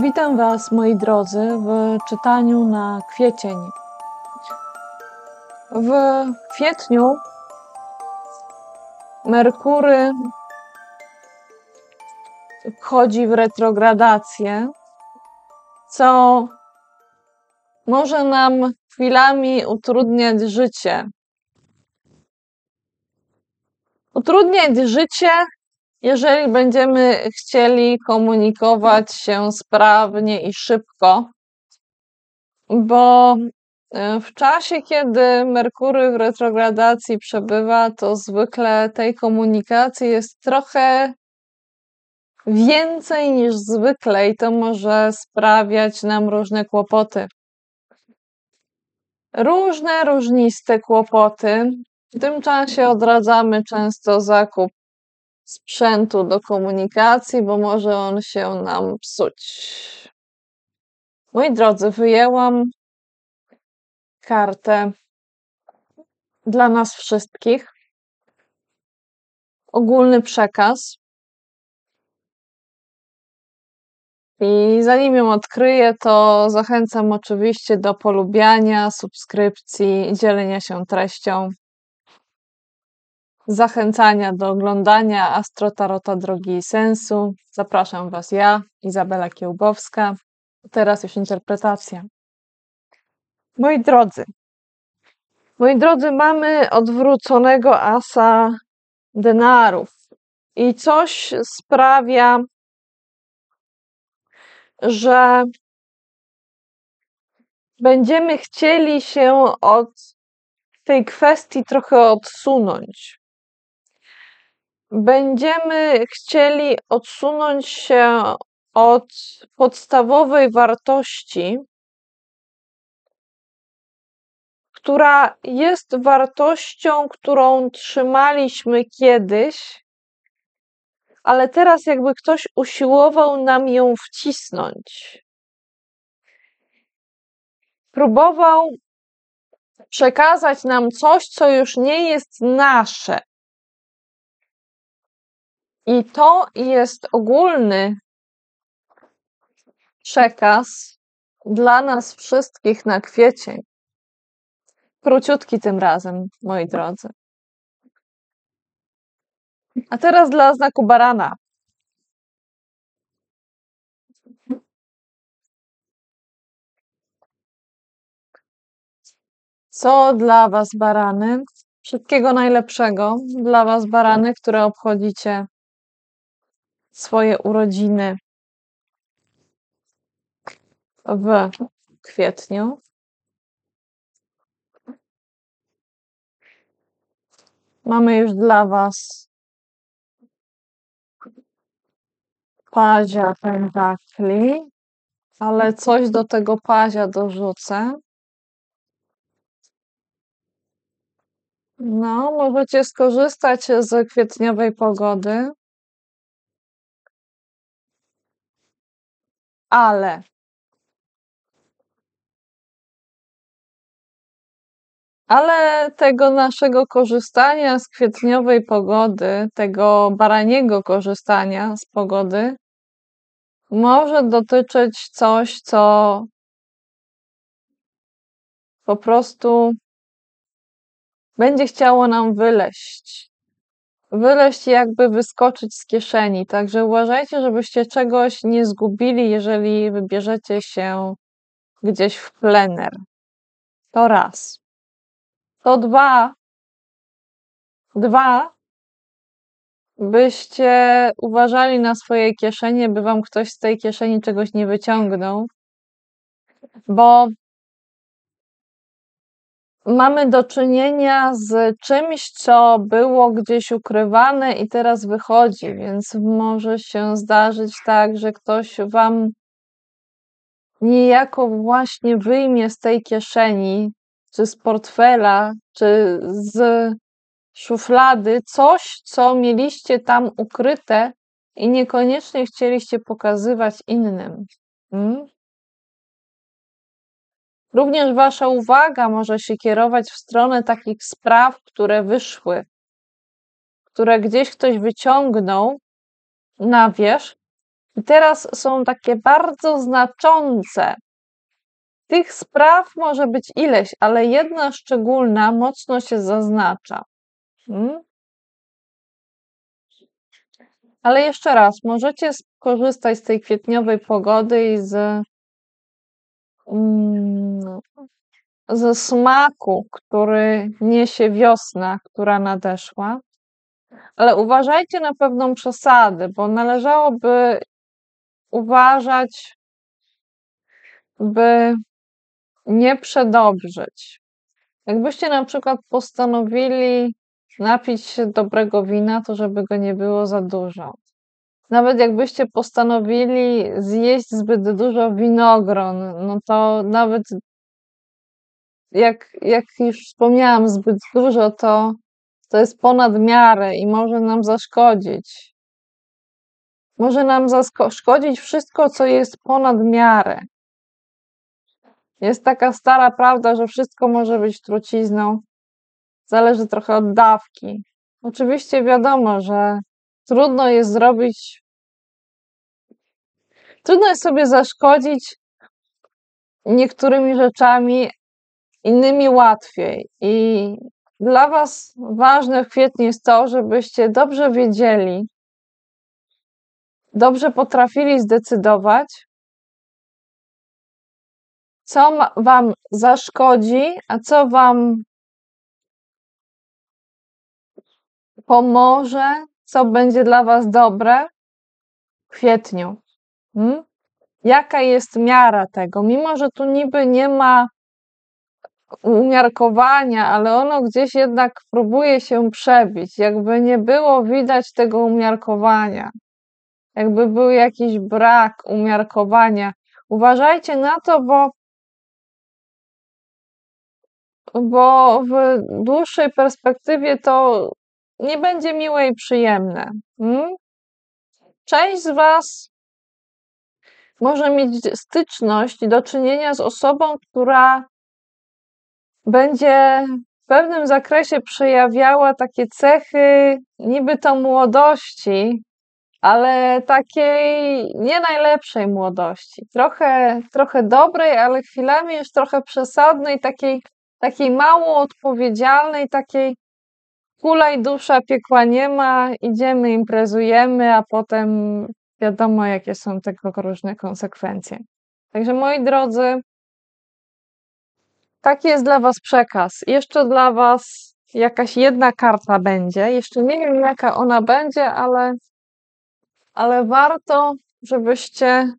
Witam Was, moi drodzy, w czytaniu na kwiecień. W kwietniu Merkury wchodzi w retrogradację, co może nam chwilami utrudniać życie. Utrudniać życie, jeżeli będziemy chcieli komunikować się sprawnie i szybko, bo w czasie, kiedy Merkury w retrogradacji przebywa, to zwykle tej komunikacji jest trochę więcej niż zwykle i to może sprawiać nam różne kłopoty. Różniste kłopoty. W tym czasie odradzamy często zakup sprzętu do komunikacji, bo może on się nam psuć. Moi drodzy, wyjęłam kartę dla nas wszystkich. Ogólny przekaz. I zanim ją odkryję, to zachęcam oczywiście do polubiania, subskrypcji, dzielenia się treścią, zachęcania do oglądania Astrotarota Drogi i Sensu. Zapraszam Was ja, Izabela Kiełbowska. Teraz już interpretacja. Moi drodzy, mamy odwróconego asa denarów i coś sprawia, że będziemy chcieli się od tej kwestii trochę odsunąć. Będziemy chcieli odsunąć się od podstawowej wartości, która jest wartością, którą trzymaliśmy kiedyś, ale teraz jakby ktoś usiłował nam ją wcisnąć. Próbował przekazać nam coś, co już nie jest nasze. I to jest ogólny przekaz dla nas wszystkich na kwiecień. Króciutki tym razem, moi drodzy. A teraz dla znaku barana. Co dla Was, barany? Wszystkiego najlepszego dla Was, barany, które obchodzicie swoje urodziny w kwietniu. Mamy już dla Was pazia pentakli, ale coś do tego pazia dorzucę. No, możecie skorzystać z kwietniowej pogody, ale tego naszego korzystania z kwietniowej pogody, tego baraniego korzystania z pogody, może dotyczyć coś, co po prostu będzie chciało nam wyleść. Wyleść, jakby wyskoczyć z kieszeni. Także uważajcie, żebyście czegoś nie zgubili, jeżeli wybierzecie się gdzieś w plener. To raz. To dwa, byście uważali na swoje kieszenie, by wam ktoś z tej kieszeni czegoś nie wyciągnął, bo mamy do czynienia z czymś, co było gdzieś ukrywane i teraz wychodzi, więc może się zdarzyć tak, że ktoś wam niejako właśnie wyjmie z tej kieszeni, czy z portfela, czy z szuflady coś, co mieliście tam ukryte i niekoniecznie chcieliście pokazywać innym. Również wasza uwaga może się kierować w stronę takich spraw, które wyszły, które gdzieś ktoś wyciągnął na wierzch, I teraz są takie bardzo znaczące. Tych spraw może być ileś, ale jedna szczególna mocno się zaznacza. Ale jeszcze raz, możecie skorzystać z tej kwietniowej pogody i ze smaku, który niesie wiosna, która nadeszła. Ale uważajcie na pewną przesadę, bo należałoby uważać, by nie przedobrzyć. Jakbyście na przykład postanowili napić się dobrego wina, to żeby go nie było za dużo. Nawet jakbyście postanowili zjeść zbyt dużo winogron, no to nawet jak już wspomniałam, zbyt dużo to jest ponad miarę i może nam zaszkodzić. Może nam zaszkodzić wszystko, co jest ponad miarę. Jest taka stara prawda, że wszystko może być trucizną. Zależy trochę od dawki. Oczywiście wiadomo, że trudno jest sobie zaszkodzić niektórymi rzeczami, innymi łatwiej. I dla was ważne w kwietniu jest to, żebyście dobrze wiedzieli, dobrze potrafili zdecydować, co wam zaszkodzi, a co wam pomoże, co będzie dla was dobre w kwietniu. Jaka jest miara tego? Mimo że tu niby nie ma umiarkowania, ale ono gdzieś jednak próbuje się przebić. Jakby nie było widać tego umiarkowania. Jakby był jakiś brak umiarkowania. Uważajcie na to, bo w dłuższej perspektywie to nie będzie miłe i przyjemne. Część z was może mieć styczność i do czynienia z osobą, która będzie w pewnym zakresie przejawiała takie cechy niby to młodości, ale takiej nie najlepszej młodości. Trochę dobrej, ale chwilami już trochę przesadnej, takiej mało odpowiedzialnej, takiej kulaj dusza, piekła nie ma, idziemy, imprezujemy, a potem wiadomo, jakie są tego różne konsekwencje. Także moi drodzy, taki jest dla was przekaz. Jeszcze dla was jakaś jedna karta będzie. Jeszcze nie wiem, jaka ona będzie, ale warto, żebyście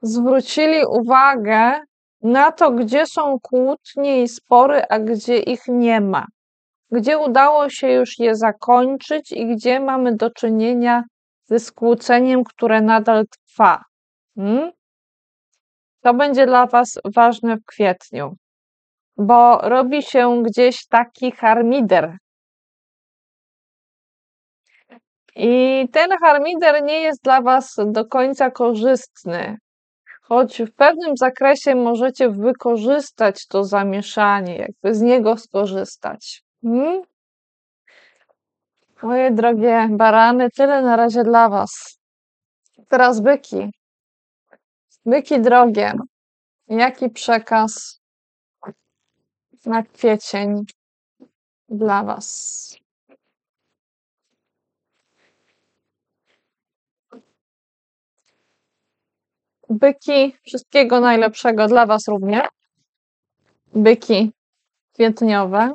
zwrócili uwagę na to, gdzie są kłótnie i spory, a gdzie ich nie ma. Gdzie udało się już je zakończyć i gdzie mamy do czynienia ze skłóceniem, które nadal trwa. To będzie dla was ważne w kwietniu, bo robi się gdzieś taki harmider. I ten harmider nie jest dla was do końca korzystny, choć w pewnym zakresie możecie wykorzystać to zamieszanie, jakby z niego skorzystać. Moje drogie barany, tyle na razie dla was. Teraz byki. Byki drogie, jaki przekaz na kwiecień dla was? Byki, wszystkiego najlepszego dla was również. Byki kwietniowe.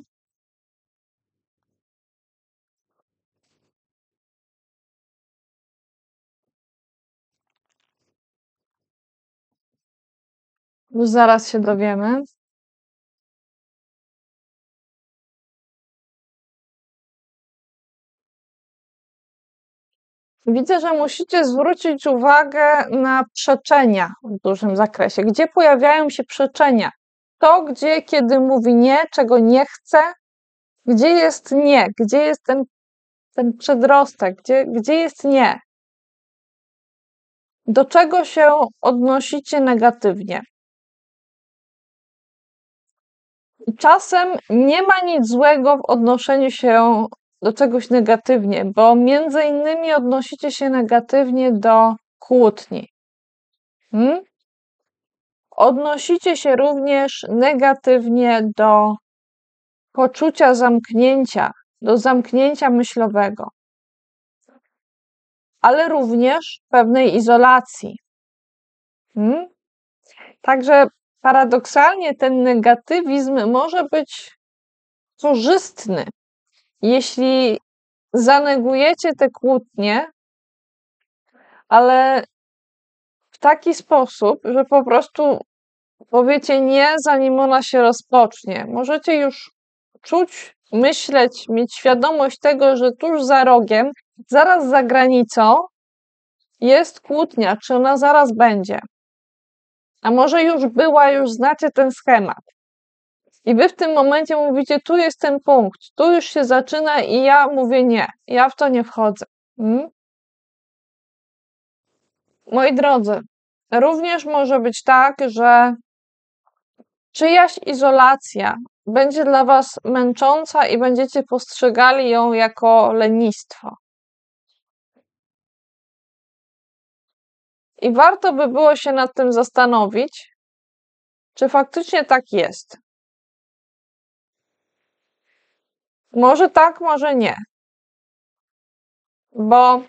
Już zaraz się dowiemy. Widzę, że musicie zwrócić uwagę na przeczenia w dużym zakresie. Gdzie pojawiają się przeczenia? To, gdzie, kiedy mówi nie, czego nie chce, gdzie jest nie, gdzie jest ten przedrostek, gdzie jest nie. Do czego się odnosicie negatywnie? Czasem nie ma nic złego w odnoszeniu się do czegoś negatywnie, bo między innymi odnosicie się negatywnie do kłótni. Odnosicie się również negatywnie do poczucia zamknięcia, do zamknięcia myślowego, ale również pewnej izolacji. Także paradoksalnie ten negatywizm może być korzystny, jeśli zanegujecie te kłótnie, ale w taki sposób, że po prostu powiecie nie, zanim ona się rozpocznie. Możecie już czuć, myśleć, mieć świadomość tego, że tuż za rogiem, zaraz za granicą jest kłótnia, czy ona zaraz będzie. A może już była, już znacie ten schemat. I wy w tym momencie mówicie, tu jest ten punkt, tu już się zaczyna i ja mówię nie, ja w to nie wchodzę. Moi drodzy, również może być tak, że czyjaś izolacja będzie dla was męcząca i będziecie postrzegali ją jako lenistwo. I warto by było się nad tym zastanowić, czy faktycznie tak jest. Może tak, może nie. Bo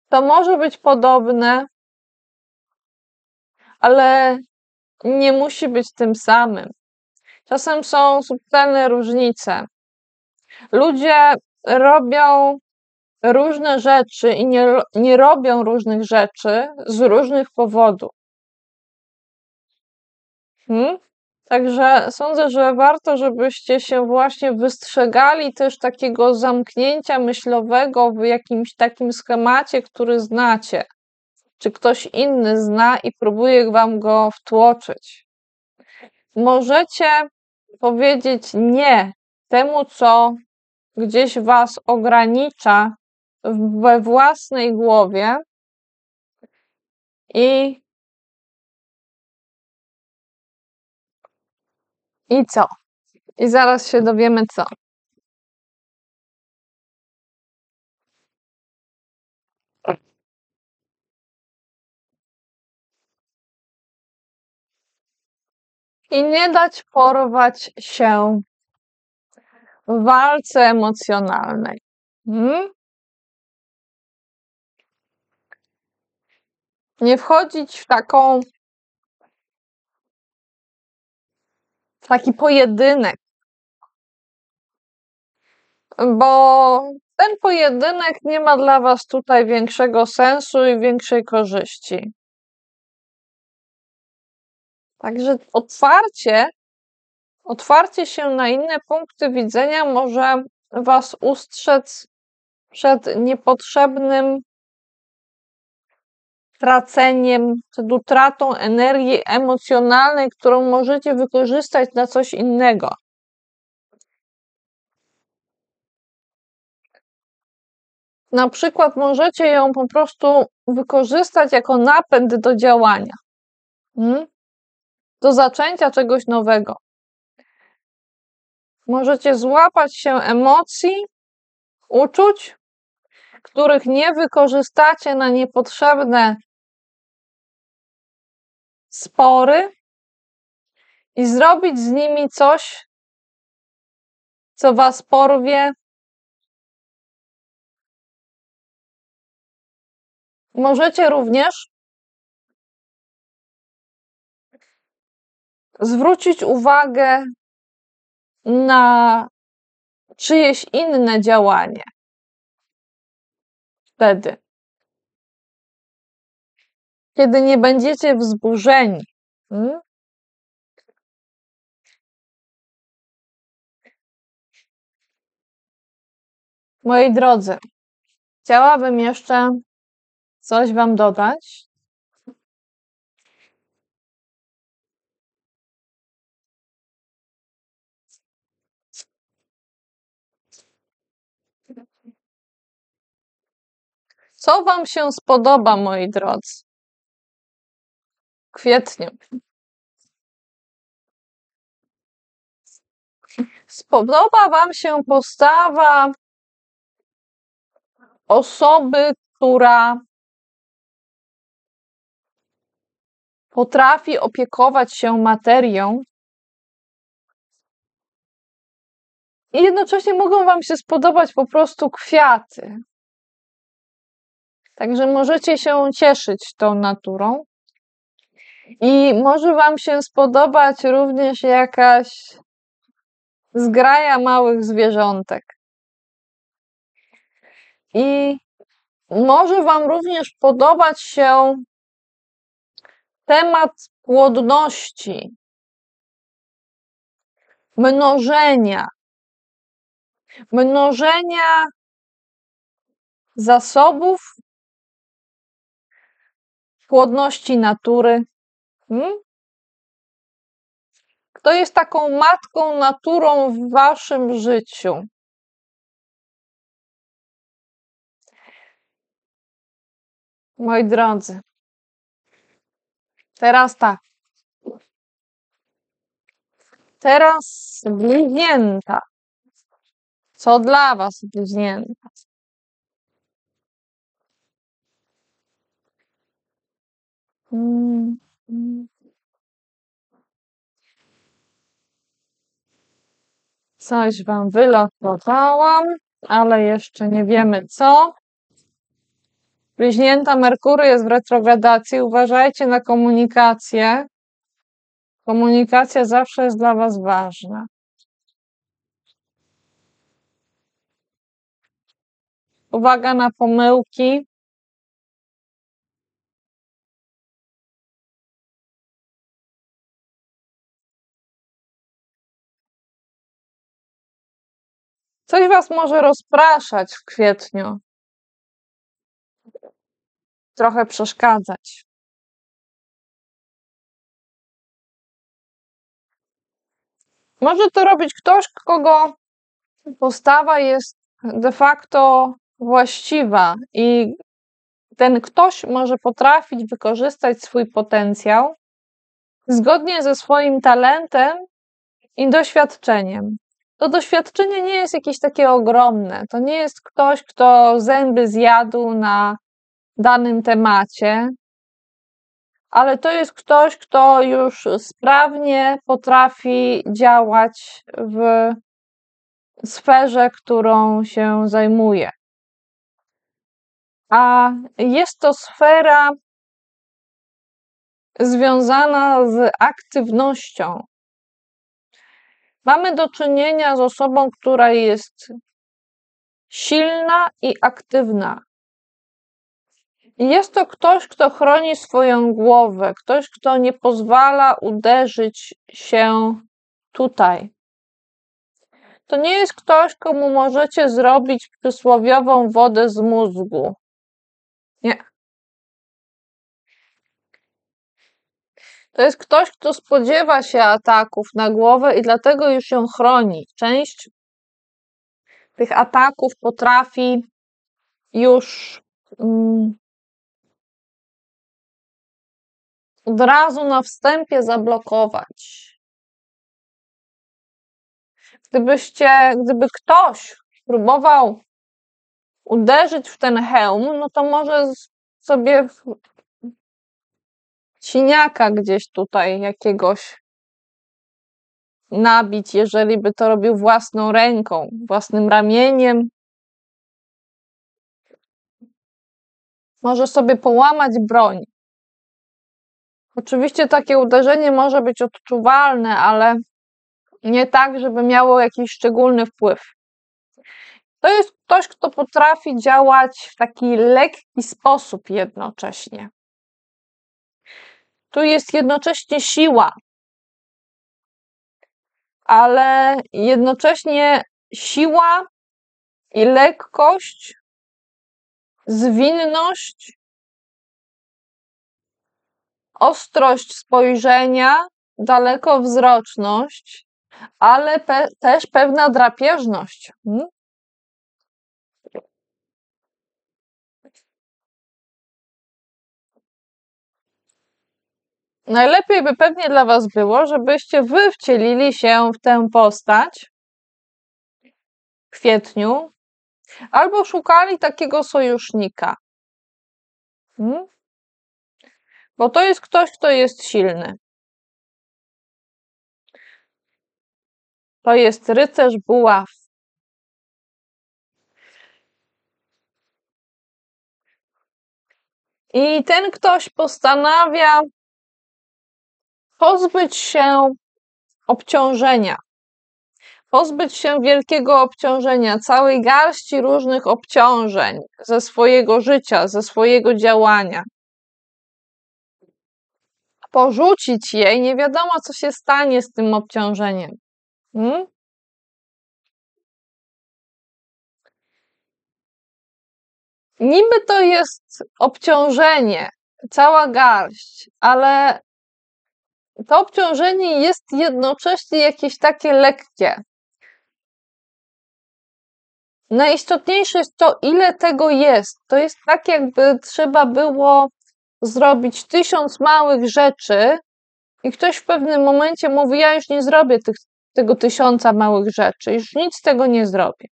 to może być podobne, ale nie musi być tym samym. Czasem są subtelne różnice. Ludzie robią różne rzeczy i nie robią różnych rzeczy z różnych powodów. Także sądzę, że warto, żebyście się właśnie wystrzegali też takiego zamknięcia myślowego w jakimś takim schemacie, który znacie, czy ktoś inny zna i próbuje wam go wtłoczyć. Możecie powiedzieć nie temu, co gdzieś was ogranicza we własnej głowie i co? I zaraz się dowiemy co. I nie dać porwać się w walce emocjonalnej. Nie wchodzić w taki pojedynek, bo ten pojedynek nie ma dla was tutaj większego sensu i większej korzyści. Także otwarcie się na inne punkty widzenia może was ustrzec przed niepotrzebnym traceniem, przed utratą energii emocjonalnej, którą możecie wykorzystać na coś innego. Na przykład możecie ją po prostu wykorzystać jako napęd do działania, do zaczęcia czegoś nowego. Możecie złapać się emocji, uczuć, których nie wykorzystacie na niepotrzebne spory i zrobić z nimi coś, co was porwie. Możecie również zwrócić uwagę na czyjeś inne działanie. Wtedy, kiedy nie będziecie wzburzeni. Moi drodzy, chciałabym jeszcze coś wam dodać. Co wam się spodoba, moi drodzy? W kwietniu. Spodoba Wam się postawa osoby, która potrafi opiekować się materią i jednocześnie mogą Wam się spodobać po prostu kwiaty. Także możecie się cieszyć tą naturą. I może Wam się spodobać również jakaś zgraja małych zwierzątek. I może Wam również podobać się temat płodności, mnożenia zasobów, płodności natury. Kto jest taką matką naturą w Waszym życiu? Moi drodzy, teraz tak. Teraz bliźnięta. Co dla Was bliźnięta? Coś Wam wylosowałam, ale jeszcze nie wiemy co. Bliźnięta, Merkury jest w retrogradacji. Uważajcie na komunikację. Komunikacja zawsze jest dla Was ważna. Uwaga na pomyłki. Coś Was może rozpraszać w kwietniu. Trochę przeszkadzać. Może to robić ktoś, kogo postawa jest de facto właściwa i ten ktoś może potrafić wykorzystać swój potencjał zgodnie ze swoim talentem i doświadczeniem. To doświadczenie nie jest jakieś takie ogromne. To nie jest ktoś, kto zęby zjadł na danym temacie, ale to jest ktoś, kto już sprawnie potrafi działać w sferze, którą się zajmuje. A jest to sfera związana z aktywnością. Mamy do czynienia z osobą, która jest silna i aktywna. Jest to ktoś, kto chroni swoją głowę, ktoś, kto nie pozwala uderzyć się tutaj. To nie jest ktoś, komu możecie zrobić przysłowiową wodę z mózgu. Nie. To jest ktoś, kto spodziewa się ataków na głowę i dlatego już ją chroni. Część tych ataków potrafi już od razu na wstępie zablokować. Gdyby ktoś próbował uderzyć w ten hełm, no to może sobie siniaka gdzieś tutaj jakiegoś nabić, jeżeli by to robił własną ręką, własnym ramieniem. Może sobie połamać broń. Oczywiście takie uderzenie może być odczuwalne, ale nie tak, żeby miało jakiś szczególny wpływ. To jest ktoś, kto potrafi działać w taki lekki sposób jednocześnie. Tu jest jednocześnie siła, ale jednocześnie siła i lekkość, zwinność, ostrość spojrzenia, dalekowzroczność, ale też pewna drapieżność. najlepiej by pewnie dla was było, żebyście wy wcielili się w tę postać w kwietniu, albo szukali takiego sojusznika. Bo to jest ktoś, kto jest silny. To jest rycerz buław. I ten ktoś postanawia pozbyć się obciążenia. Pozbyć się wielkiego obciążenia, całej garści różnych obciążeń ze swojego życia, ze swojego działania. Porzucić je i nie wiadomo, co się stanie z tym obciążeniem. Niby to jest obciążenie, cała garść, ale to obciążenie jest jednocześnie jakieś takie lekkie. Najistotniejsze jest to, ile tego jest. To jest tak, jakby trzeba było zrobić 1000 małych rzeczy i ktoś w pewnym momencie mówi, ja już nie zrobię tego 1000 małych rzeczy, już nic z tego nie zrobię.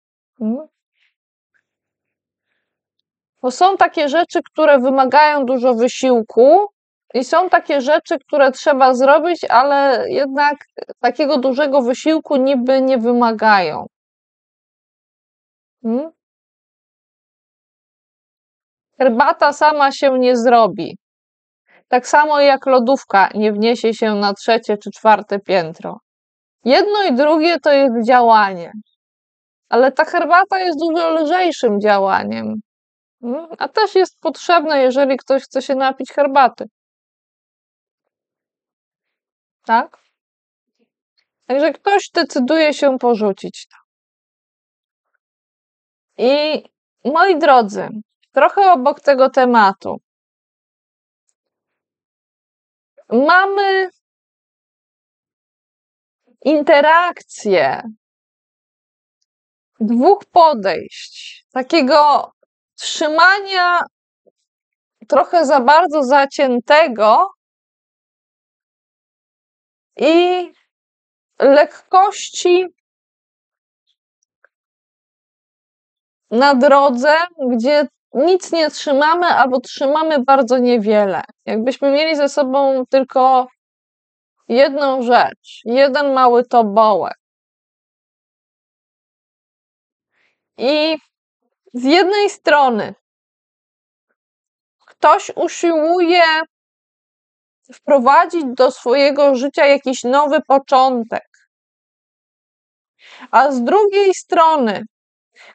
Bo są takie rzeczy, które wymagają dużo wysiłku i są takie rzeczy, które trzeba zrobić, ale jednak takiego dużego wysiłku niby nie wymagają. Herbata sama się nie zrobi. Tak samo jak lodówka nie wniesie się na 3. czy 4. piętro. Jedno i drugie to jest działanie. Ale ta herbata jest dużo lżejszym działaniem. A też jest potrzebne, jeżeli ktoś chce się napić herbaty. Tak? Także ktoś decyduje się porzucić to. I moi drodzy, trochę obok tego tematu mamy interakcję dwóch podejść, takiego trzymania trochę za bardzo zaciętego i lekkości na drodze, gdzie nic nie trzymamy albo trzymamy bardzo niewiele. Jakbyśmy mieli ze sobą tylko jedną rzecz, jeden mały tobołek. I z jednej strony ktoś usiłuje wprowadzić do swojego życia jakiś nowy początek, a z drugiej strony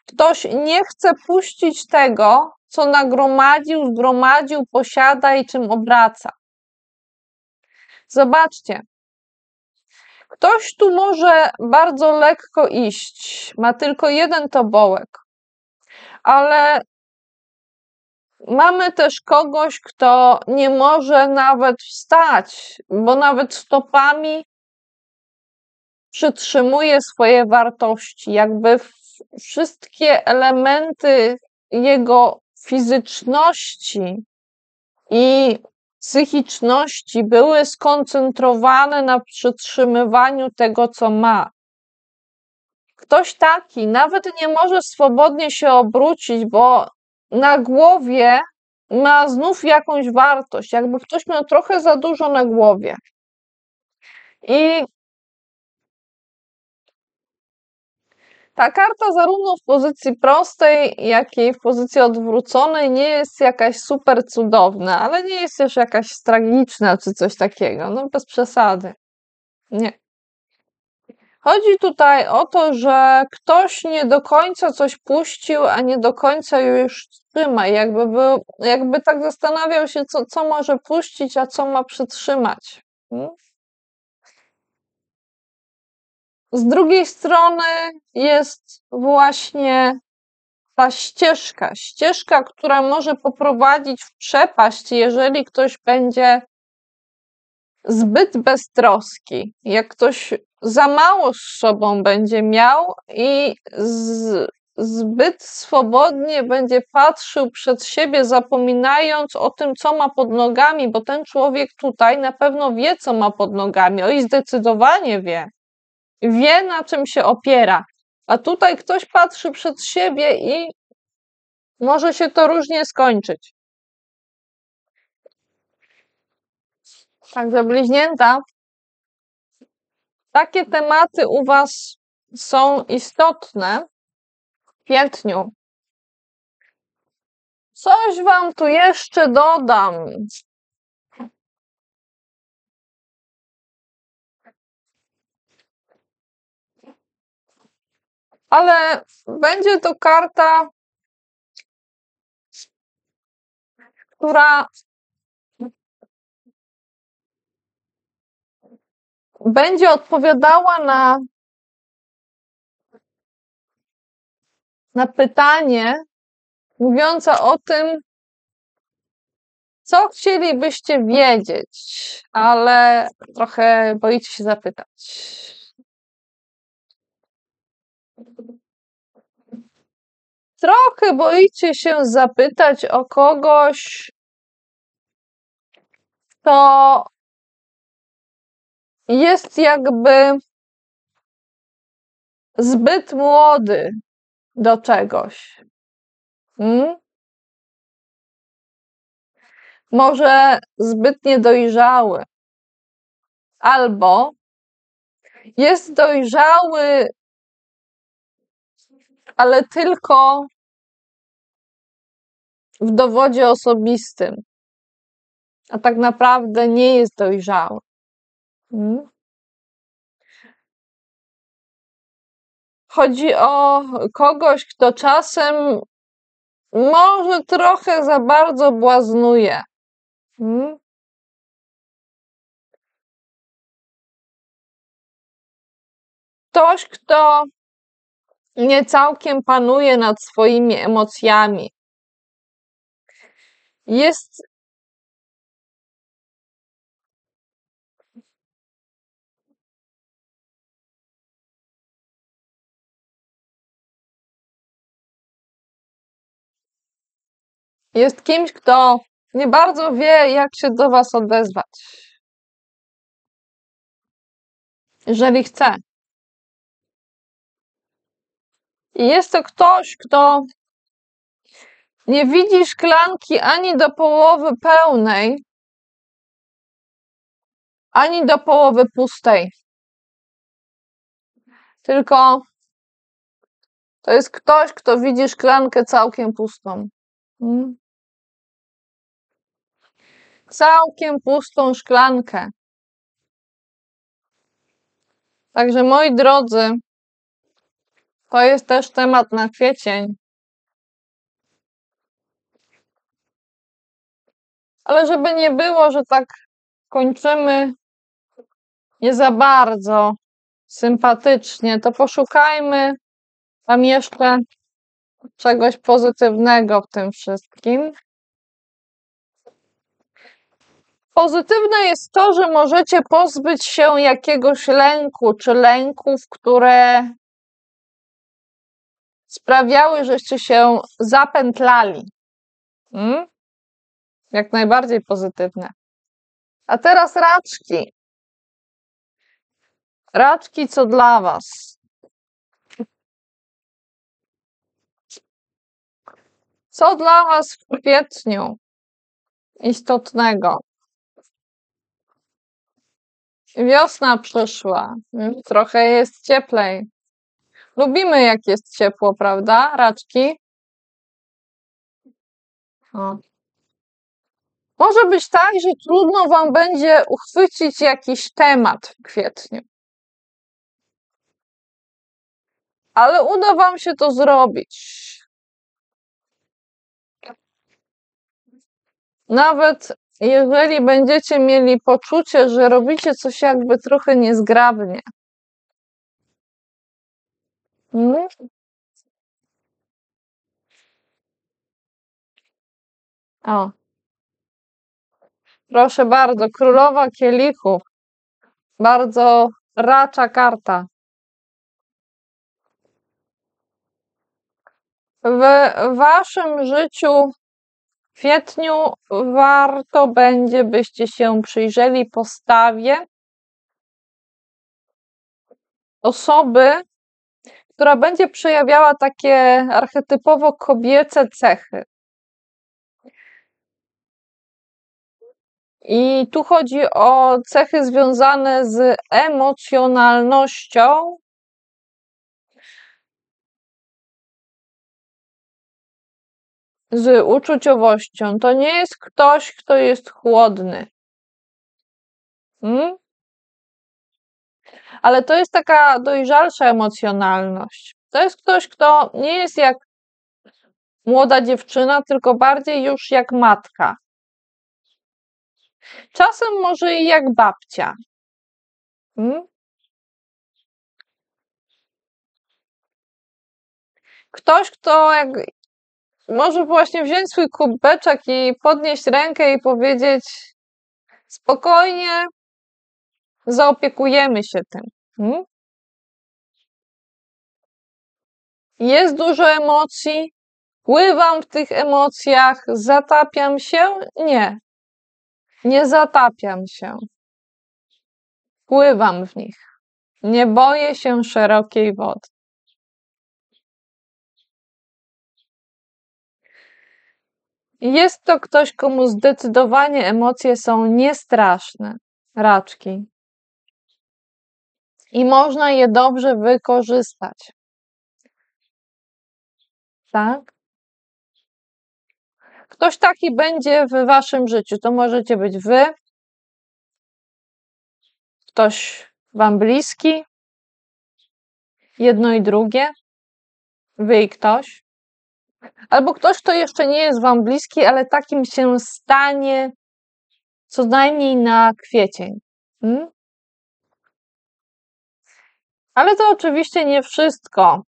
ktoś nie chce puścić tego, co nagromadził, zgromadził, posiada i czym obraca. Zobaczcie, ktoś tu może bardzo lekko iść, ma tylko jeden tobołek, ale mamy też kogoś, kto nie może nawet wstać, bo nawet stopami przytrzymuje swoje wartości, jakby wszystkie elementy jego fizyczności i psychiczności były skoncentrowane na przytrzymywaniu tego, co ma. Ktoś taki nawet nie może swobodnie się obrócić, bo na głowie ma znów jakąś wartość, jakby ktoś miał trochę za dużo na głowie. I ta karta zarówno w pozycji prostej, jak i w pozycji odwróconej nie jest jakaś super cudowna, ale nie jest też jakaś tragiczna czy coś takiego, no bez przesady. Nie. Chodzi tutaj o to, że ktoś nie do końca coś puścił, a nie do końca już trzyma. Jakby tak zastanawiał się, co może puścić, a co ma przytrzymać. Z drugiej strony jest właśnie ta ścieżka, która może poprowadzić w przepaść, jeżeli ktoś będzie zbyt beztroski, jak ktoś za mało z sobą będzie miał i zbyt swobodnie będzie patrzył przed siebie, zapominając o tym, co ma pod nogami, bo ten człowiek tutaj na pewno wie, co ma pod nogami, i zdecydowanie wie. Wie, na czym się opiera. A tutaj ktoś patrzy przed siebie i może się to różnie skończyć. Także bliźnięta, takie tematy u was są istotne w kwietniu. Coś wam tu jeszcze dodam. Ale będzie to karta, która będzie odpowiadała na pytanie mówiące o tym, co chcielibyście wiedzieć, ale trochę boicie się zapytać. Trochę boicie się zapytać o kogoś, kto jest jakby zbyt młody do czegoś. Może zbyt niedojrzały. Albo jest dojrzały, ale tylko w dowodzie osobistym, a tak naprawdę nie jest dojrzały. Chodzi o kogoś, kto czasem może trochę za bardzo błaznuje. Ktoś, kto nie całkiem panuje nad swoimi emocjami. Jest kimś, kto nie bardzo wie, jak się do was odezwać. Jeżeli chce. I jest to ktoś, kto nie widzi szklanki ani do połowy pełnej, ani do połowy pustej. Tylko to jest ktoś, kto widzi szklankę całkiem pustą. Całkiem pustą szklankę. Także moi drodzy, to jest też temat na kwiecień. Ale żeby nie było, że tak kończymy nie za bardzo sympatycznie, to poszukajmy tam jeszcze czegoś pozytywnego w tym wszystkim. Pozytywne jest to, że możecie pozbyć się jakiegoś lęku, czy lęków, które sprawiały, żeście się zapętlali. Jak najbardziej pozytywne. A teraz raczki. Raczki, co dla was? Co dla was w kwietniu istotnego? Wiosna przyszła, trochę jest cieplej. Lubimy, jak jest ciepło, prawda, raczki? O. Może być tak, że trudno wam będzie uchwycić jakiś temat w kwietniu. Ale uda wam się to zrobić. Nawet jeżeli będziecie mieli poczucie, że robicie coś jakby trochę niezgrabnie. O. Proszę bardzo, królowa kielichów. Bardzo racza karta. w waszym życiu w kwietniu warto będzie, byście się przyjrzeli postawie osoby, która będzie przejawiała takie archetypowo kobiece cechy. I tu chodzi o cechy związane z emocjonalnością, z uczuciowością. To nie jest ktoś, kto jest chłodny. Ale to jest taka dojrzalsza emocjonalność. To jest ktoś, kto nie jest jak młoda dziewczyna, tylko bardziej już jak matka. Czasem może i jak babcia. Ktoś, kto jak może właśnie wziąć swój kubeczek i podnieść rękę i powiedzieć: spokojnie, zaopiekujemy się tym. Jest dużo emocji, pływam w tych emocjach, zatapiam się? Nie. Nie zatapiam się. Pływam w nich. Nie boję się szerokiej wody. Jest to ktoś, komu zdecydowanie emocje są niestraszne. Raczki. I można je dobrze wykorzystać. Tak? Ktoś taki będzie w waszym życiu. To możecie być wy, ktoś wam bliski, jedno i drugie, wy i ktoś. Albo ktoś, kto jeszcze nie jest wam bliski, ale takim się stanie co najmniej na kwiecień. Ale to oczywiście nie wszystko.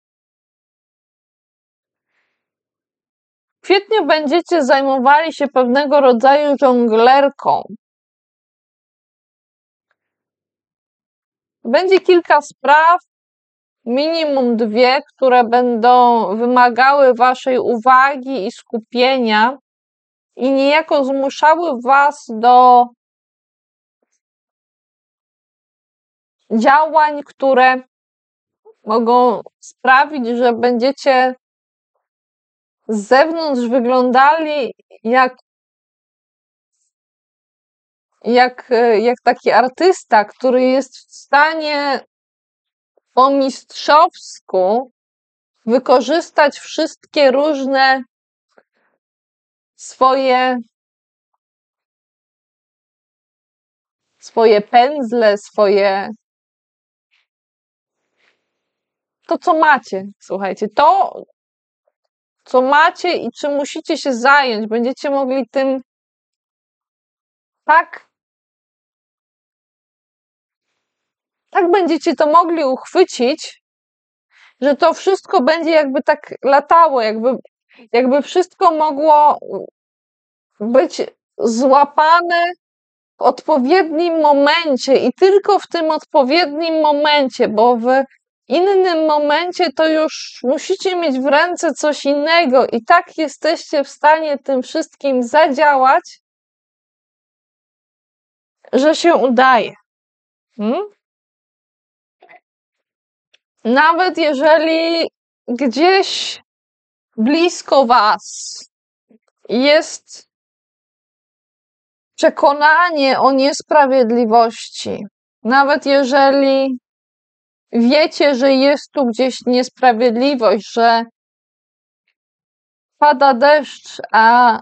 W kwietniu będziecie zajmowali się pewnego rodzaju żonglerką. Będzie kilka spraw, minimum 2, które będą wymagały waszej uwagi i skupienia i niejako zmuszały was do działań, które mogą sprawić, że będziecie z zewnątrz wyglądali jak taki artysta, który jest w stanie po mistrzowsku wykorzystać wszystkie różne swoje pędzle, to co macie, słuchajcie, to co macie i czym musicie się zająć, będziecie mogli tym tak będziecie to mogli uchwycić, że to wszystko będzie jakby tak latało, jakby wszystko mogło być złapane w odpowiednim momencie i tylko w tym odpowiednim momencie, bo w innym momencie to już musicie mieć w ręce coś innego i tak jesteście w stanie tym wszystkim zadziałać, że się udaje. Nawet jeżeli gdzieś blisko was jest przekonanie o niesprawiedliwości, nawet jeżeli wiecie, że jest tu gdzieś niesprawiedliwość, że pada deszcz, a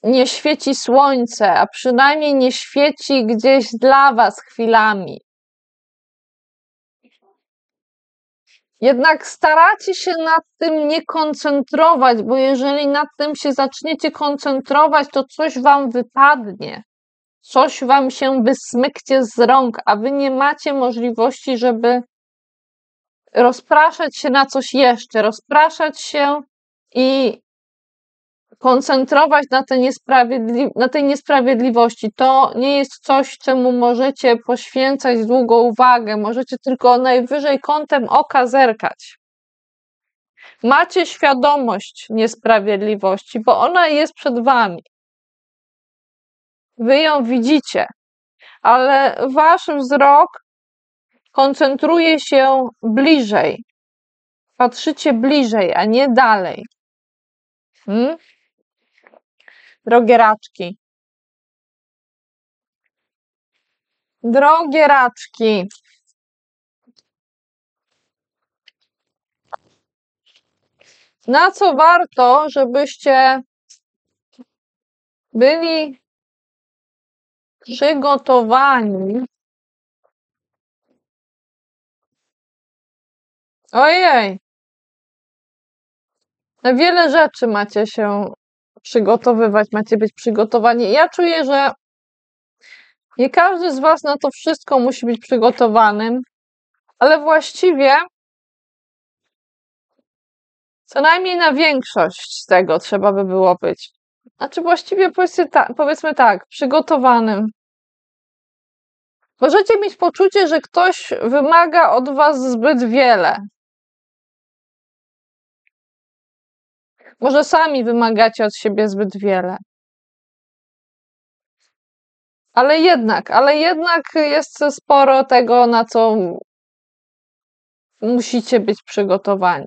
nie świeci słońce, a przynajmniej nie świeci gdzieś dla was chwilami. Jednak staracie się nad tym nie koncentrować, bo jeżeli nad tym się zaczniecie koncentrować, to coś wam wypadnie. Coś wam się wysmyknie z rąk, a wy nie macie możliwości, żeby rozpraszać się na coś jeszcze, rozpraszać się i koncentrować na tej niesprawiedliwości. To nie jest coś, czemu możecie poświęcać długą uwagę. Możecie tylko najwyżej kątem oka zerkać. Macie świadomość niesprawiedliwości, bo ona jest przed wami. Wy ją widzicie, ale wasz wzrok koncentruje się bliżej. Patrzycie bliżej, a nie dalej. Drogie raczki. Drogie raczki. Na co warto, żebyście byli przygotowani? Ojej, na wiele rzeczy macie się przygotowywać, macie być przygotowani. Ja czuję, że nie każdy z was na to wszystko musi być przygotowanym, ale właściwie co najmniej na większość z tego trzeba by było być. Znaczy właściwie powiedzmy tak, przygotowanym. Możecie mieć poczucie, że ktoś wymaga od was zbyt wiele. Może sami wymagacie od siebie zbyt wiele. Ale jednak jest sporo tego, na co musicie być przygotowani.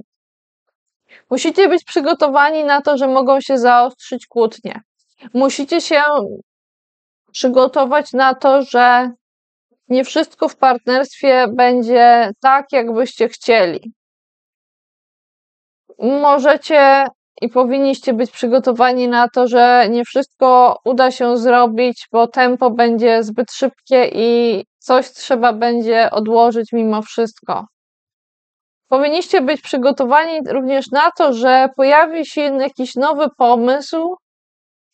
Musicie być przygotowani na to, że mogą się zaostrzyć kłótnie. Musicie się przygotować na to, że nie wszystko w partnerstwie będzie tak, jakbyście chcieli. Możecie i powinniście być przygotowani na to, że nie wszystko uda się zrobić, bo tempo będzie zbyt szybkie i coś trzeba będzie odłożyć mimo wszystko. Powinniście być przygotowani również na to, że pojawi się jakiś nowy pomysł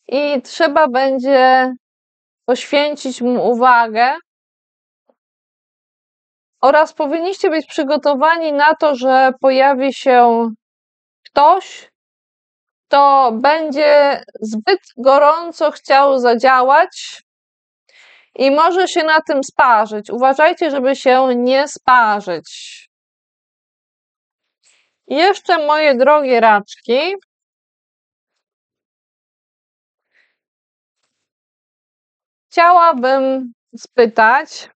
i trzeba będzie poświęcić mu uwagę. Oraz powinniście być przygotowani na to, że pojawi się ktoś, kto będzie zbyt gorąco chciał zadziałać i może się na tym sparzyć. Uważajcie, żeby się nie sparzyć. I jeszcze, moje drogie raczki, chciałabym spytać,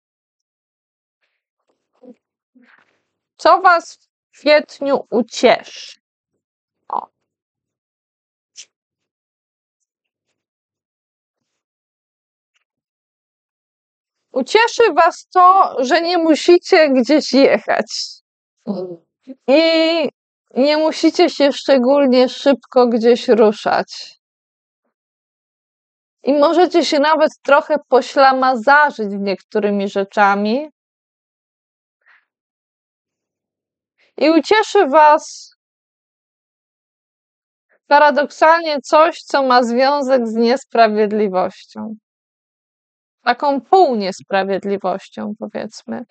co was w kwietniu ucieszy? O. Ucieszy was to, że nie musicie gdzieś jechać. I nie musicie się szczególnie szybko gdzieś ruszać. I możecie się nawet trochę poślamazarzyć niektórymi rzeczami. I ucieszy was paradoksalnie coś, co ma związek z niesprawiedliwością. Taką półniesprawiedliwością, powiedzmy.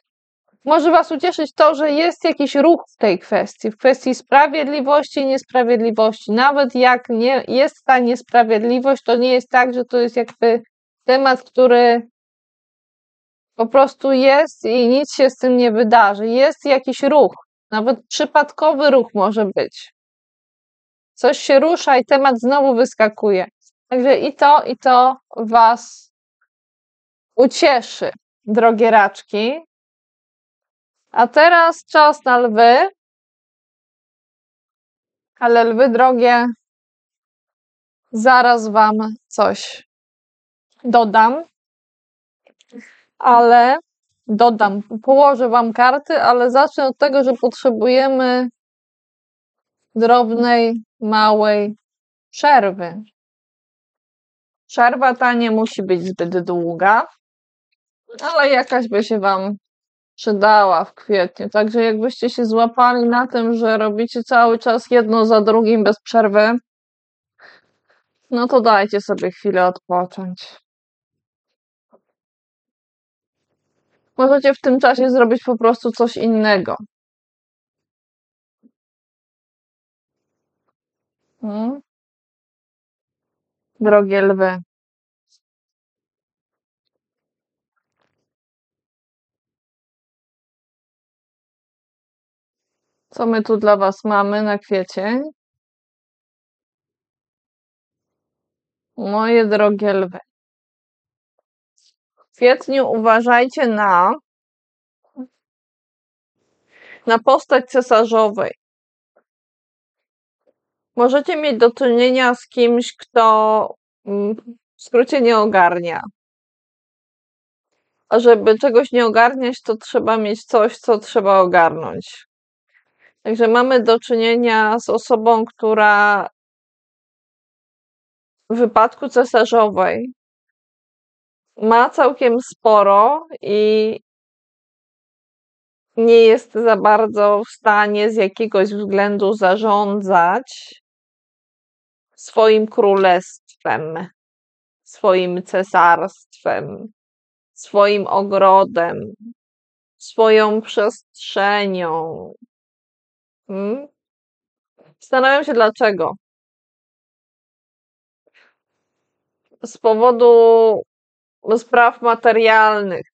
Może was ucieszyć to, że jest jakiś ruch w tej kwestii, w kwestii sprawiedliwości i niesprawiedliwości. Nawet jak nie jest ta niesprawiedliwość, to nie jest tak, że to jest jakby temat, który po prostu jest i nic się z tym nie wydarzy. Jest jakiś ruch, nawet przypadkowy ruch może być. Coś się rusza i temat znowu wyskakuje. Także i to was ucieszy, drogie raczki. A teraz czas na lwy. Ale lwy drogie, zaraz wam coś dodam. Położę wam karty, ale zacznę od tego, że potrzebujemy drobnej, małej przerwy. Przerwa ta nie musi być zbyt długa, ale jakaś by się wam przydała w kwietniu. Także jakbyście się złapali na tym, że robicie cały czas jedno za drugim bez przerwy, no to dajcie sobie chwilę odpocząć. Możecie w tym czasie zrobić po prostu coś innego. Drogie lwy. Co my tu dla was mamy na kwiecień? Moje drogie lwy. W kwietniu uważajcie na postać cesarzowej. Możecie mieć do czynienia z kimś, kto w skrócie nie ogarnia. A żeby czegoś nie ogarniać, to trzeba mieć coś, co trzeba ogarnąć. Także mamy do czynienia z osobą, która w wypadku cesarzowej ma całkiem sporo i nie jest za bardzo w stanie z jakiegoś względu zarządzać swoim królestwem, swoim cesarstwem, swoim ogrodem, swoją przestrzenią. Zastanawiam się dlaczego. Z powodu spraw materialnych,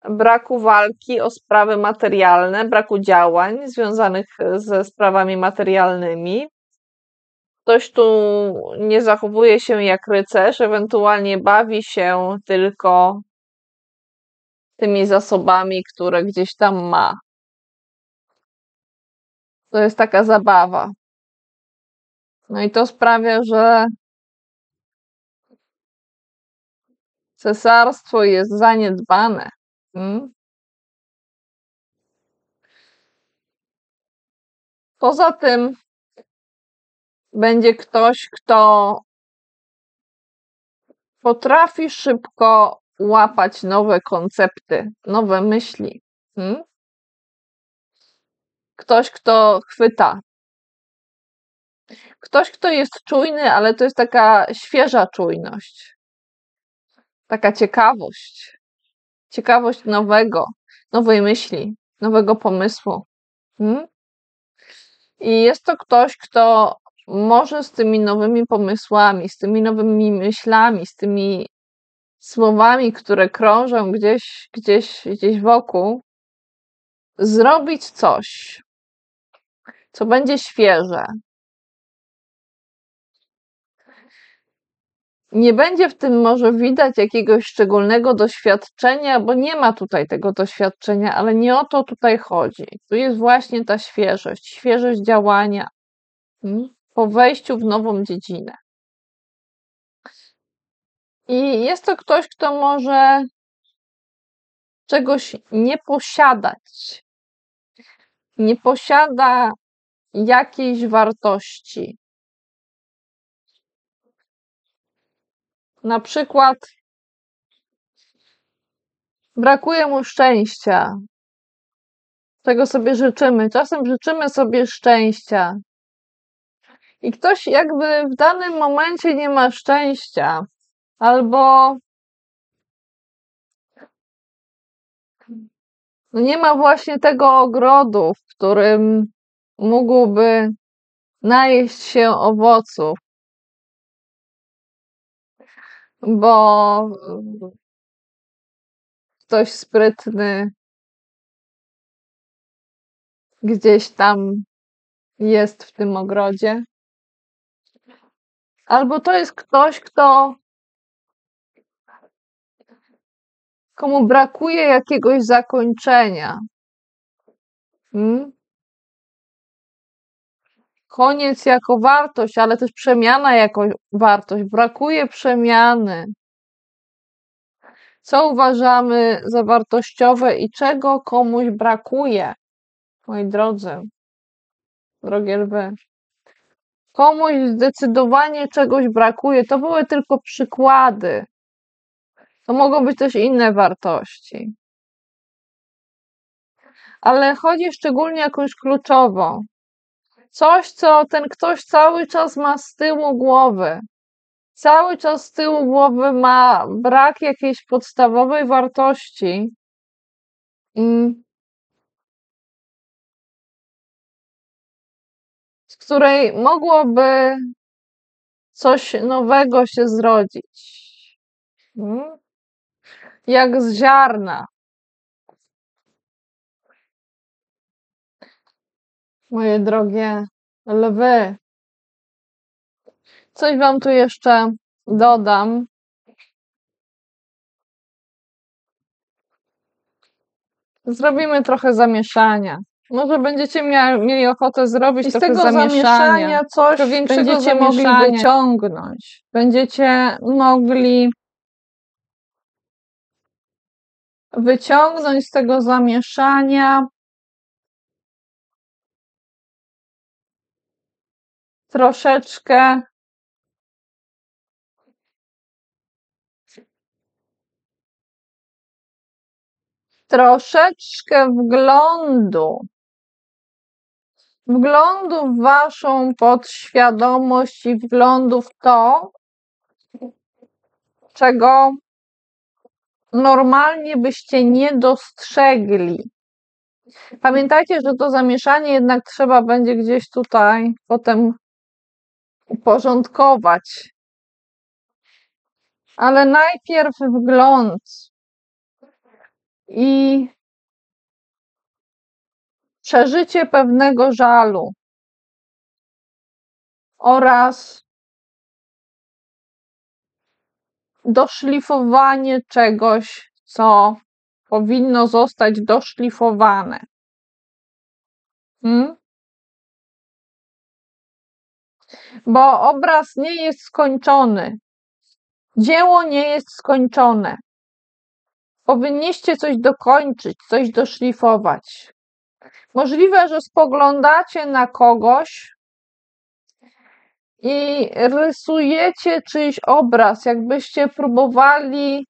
braku walki o sprawy materialne, braku działań związanych ze sprawami materialnymi. Ktoś tu nie zachowuje się jak rycerz, ewentualnie bawi się tylko tymi zasobami, które gdzieś tam ma. To jest taka zabawa. No i to sprawia, że cesarstwo jest zaniedbane. Poza tym będzie ktoś, kto potrafi szybko łapać nowe koncepty, nowe myśli. Ktoś, kto chwyta. Ktoś, kto jest czujny, ale to jest taka świeża czujność. Taka ciekawość. Ciekawość nowego, nowej myśli, nowego pomysłu. I jest to ktoś, kto może z tymi nowymi pomysłami, z tymi nowymi myślami, z tymi słowami, które krążą gdzieś wokół, zrobić coś, co będzie świeże. Nie będzie w tym może widać jakiegoś szczególnego doświadczenia, bo nie ma tutaj tego doświadczenia, ale nie o to tutaj chodzi. Tu jest właśnie ta świeżość działania po wejściu w nową dziedzinę. I jest to ktoś, kto może czegoś nie posiadać. Nie posiada jakiejś wartości. Na przykład brakuje mu szczęścia. Czego sobie życzymy? Czasem życzymy sobie szczęścia. I ktoś jakby w danym momencie nie ma szczęścia. Albo nie ma właśnie tego ogrodu, w którym mógłby najeść się owoców, bo ktoś sprytny gdzieś tam jest w tym ogrodzie. Albo to jest ktoś, komu brakuje jakiegoś zakończenia. Koniec jako wartość, ale też przemiana jako wartość. Brakuje przemiany. Co uważamy za wartościowe i czego komuś brakuje, moi drodzy, drogie lwy? Komuś zdecydowanie czegoś brakuje. To były tylko przykłady. To mogą być też inne wartości. Ale chodzi szczególnie o jakąś kluczową. Coś, co ten ktoś cały czas ma z tyłu głowy. Cały czas z tyłu głowy ma brak jakiejś podstawowej wartości, z której mogłoby coś nowego się zrodzić. Jak z ziarna. moje drogie lwy. Coś wam tu jeszcze dodam. Zrobimy trochę zamieszania. Może będziecie mieli ochotę zrobić trochę zamieszania, coś będziecie mogli wyciągnąć. Będziecie mogli wyciągnąć z tego zamieszania troszeczkę wglądu w waszą podświadomość i wglądu w to, czego normalnie byście nie dostrzegli. Pamiętajcie, że to zamieszanie jednak trzeba będzie gdzieś tutaj potem uporządkować. Ale najpierw wgląd i przeżycie pewnego żalu oraz doszlifowanie czegoś, co powinno zostać doszlifowane. Bo obraz nie jest skończony. Dzieło nie jest skończone. Powinniście coś dokończyć, coś doszlifować. Możliwe, że spoglądacie na kogoś i rysujecie czyjś obraz, jakbyście próbowali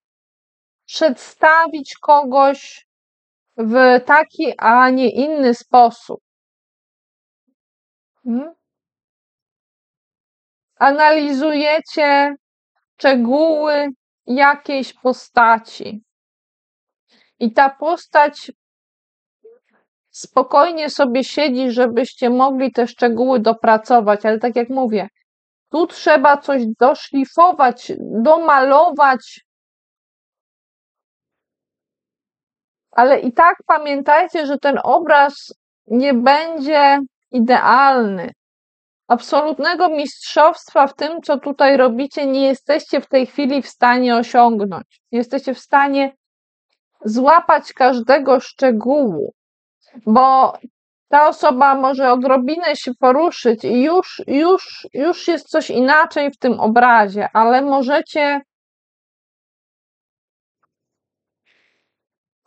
przedstawić kogoś w taki, a nie inny sposób. Analizujecie szczegóły jakiejś postaci. I ta postać spokojnie sobie siedzi, żebyście mogli te szczegóły dopracować, ale tak jak mówię, tu trzeba coś doszlifować, domalować, ale i tak pamiętajcie, że ten obraz nie będzie idealny. Absolutnego mistrzostwa w tym, co tutaj robicie, nie jesteście w tej chwili w stanie osiągnąć. Nie jesteście w stanie złapać każdego szczegółu, bo ta osoba może odrobinę się poruszyć i już jest coś inaczej w tym obrazie, ale możecie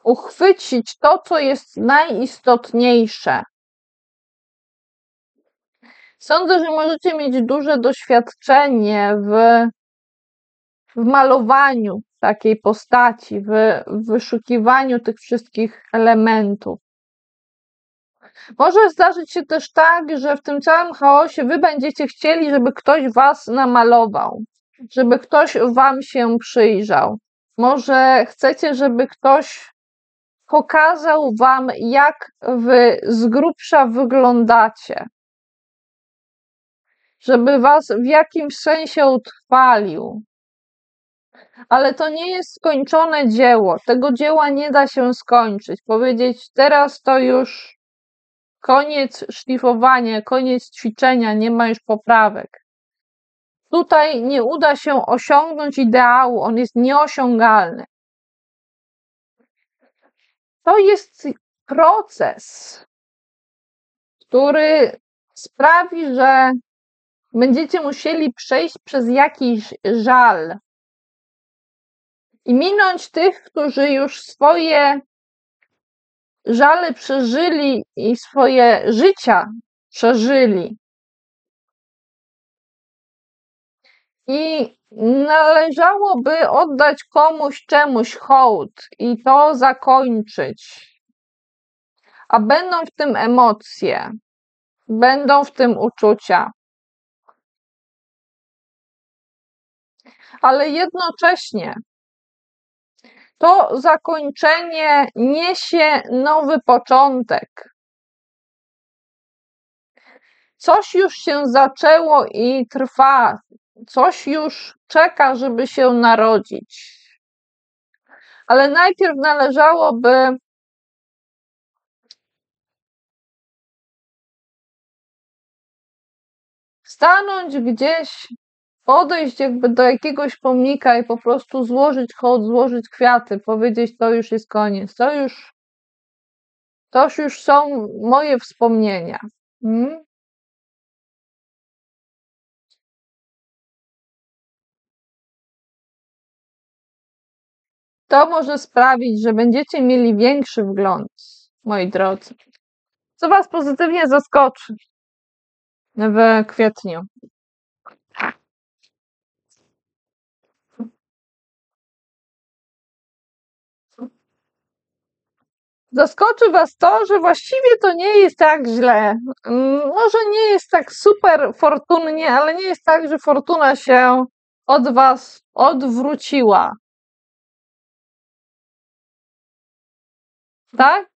uchwycić to, co jest najistotniejsze. Sądzę, że możecie mieć duże doświadczenie w malowaniu takiej postaci, w wyszukiwaniu tych wszystkich elementów. Może zdarzyć się też tak, że w tym całym chaosie wy będziecie chcieli, żeby ktoś was namalował, żeby ktoś wam się przyjrzał. Może chcecie, żeby ktoś pokazał wam, jak wy z grubsza wyglądacie, żeby was w jakimś sensie utrwalił. Ale to nie jest skończone dzieło. Tego dzieła nie da się skończyć. Powiedzieć, teraz to już koniec szlifowania, koniec ćwiczenia, nie ma już poprawek. Tutaj nie uda się osiągnąć ideału, on jest nieosiągalny. To jest proces, który sprawi, że będziecie musieli przejść przez jakiś żal i minąć tych, którzy już swoje żale przeżyli i swoje życia przeżyli. I należałoby oddać komuś czemuś hołd i to zakończyć. A będą w tym emocje, będą w tym uczucia. Ale jednocześnie to zakończenie niesie nowy początek. Coś już się zaczęło i trwa, coś już czeka, żeby się narodzić. Ale najpierw należałoby stanąć gdzieś, podejść jakby do jakiegoś pomnika i po prostu złożyć hołd, złożyć kwiaty, powiedzieć: to już jest koniec, to już są moje wspomnienia. Mm? To może sprawić, że będziecie mieli większy wgląd, moi drodzy, co was pozytywnie zaskoczy w kwietniu. Zaskoczy was to, że właściwie to nie jest tak źle. Może nie jest tak super fortunnie, ale nie jest tak, że fortuna się od was odwróciła. Tak?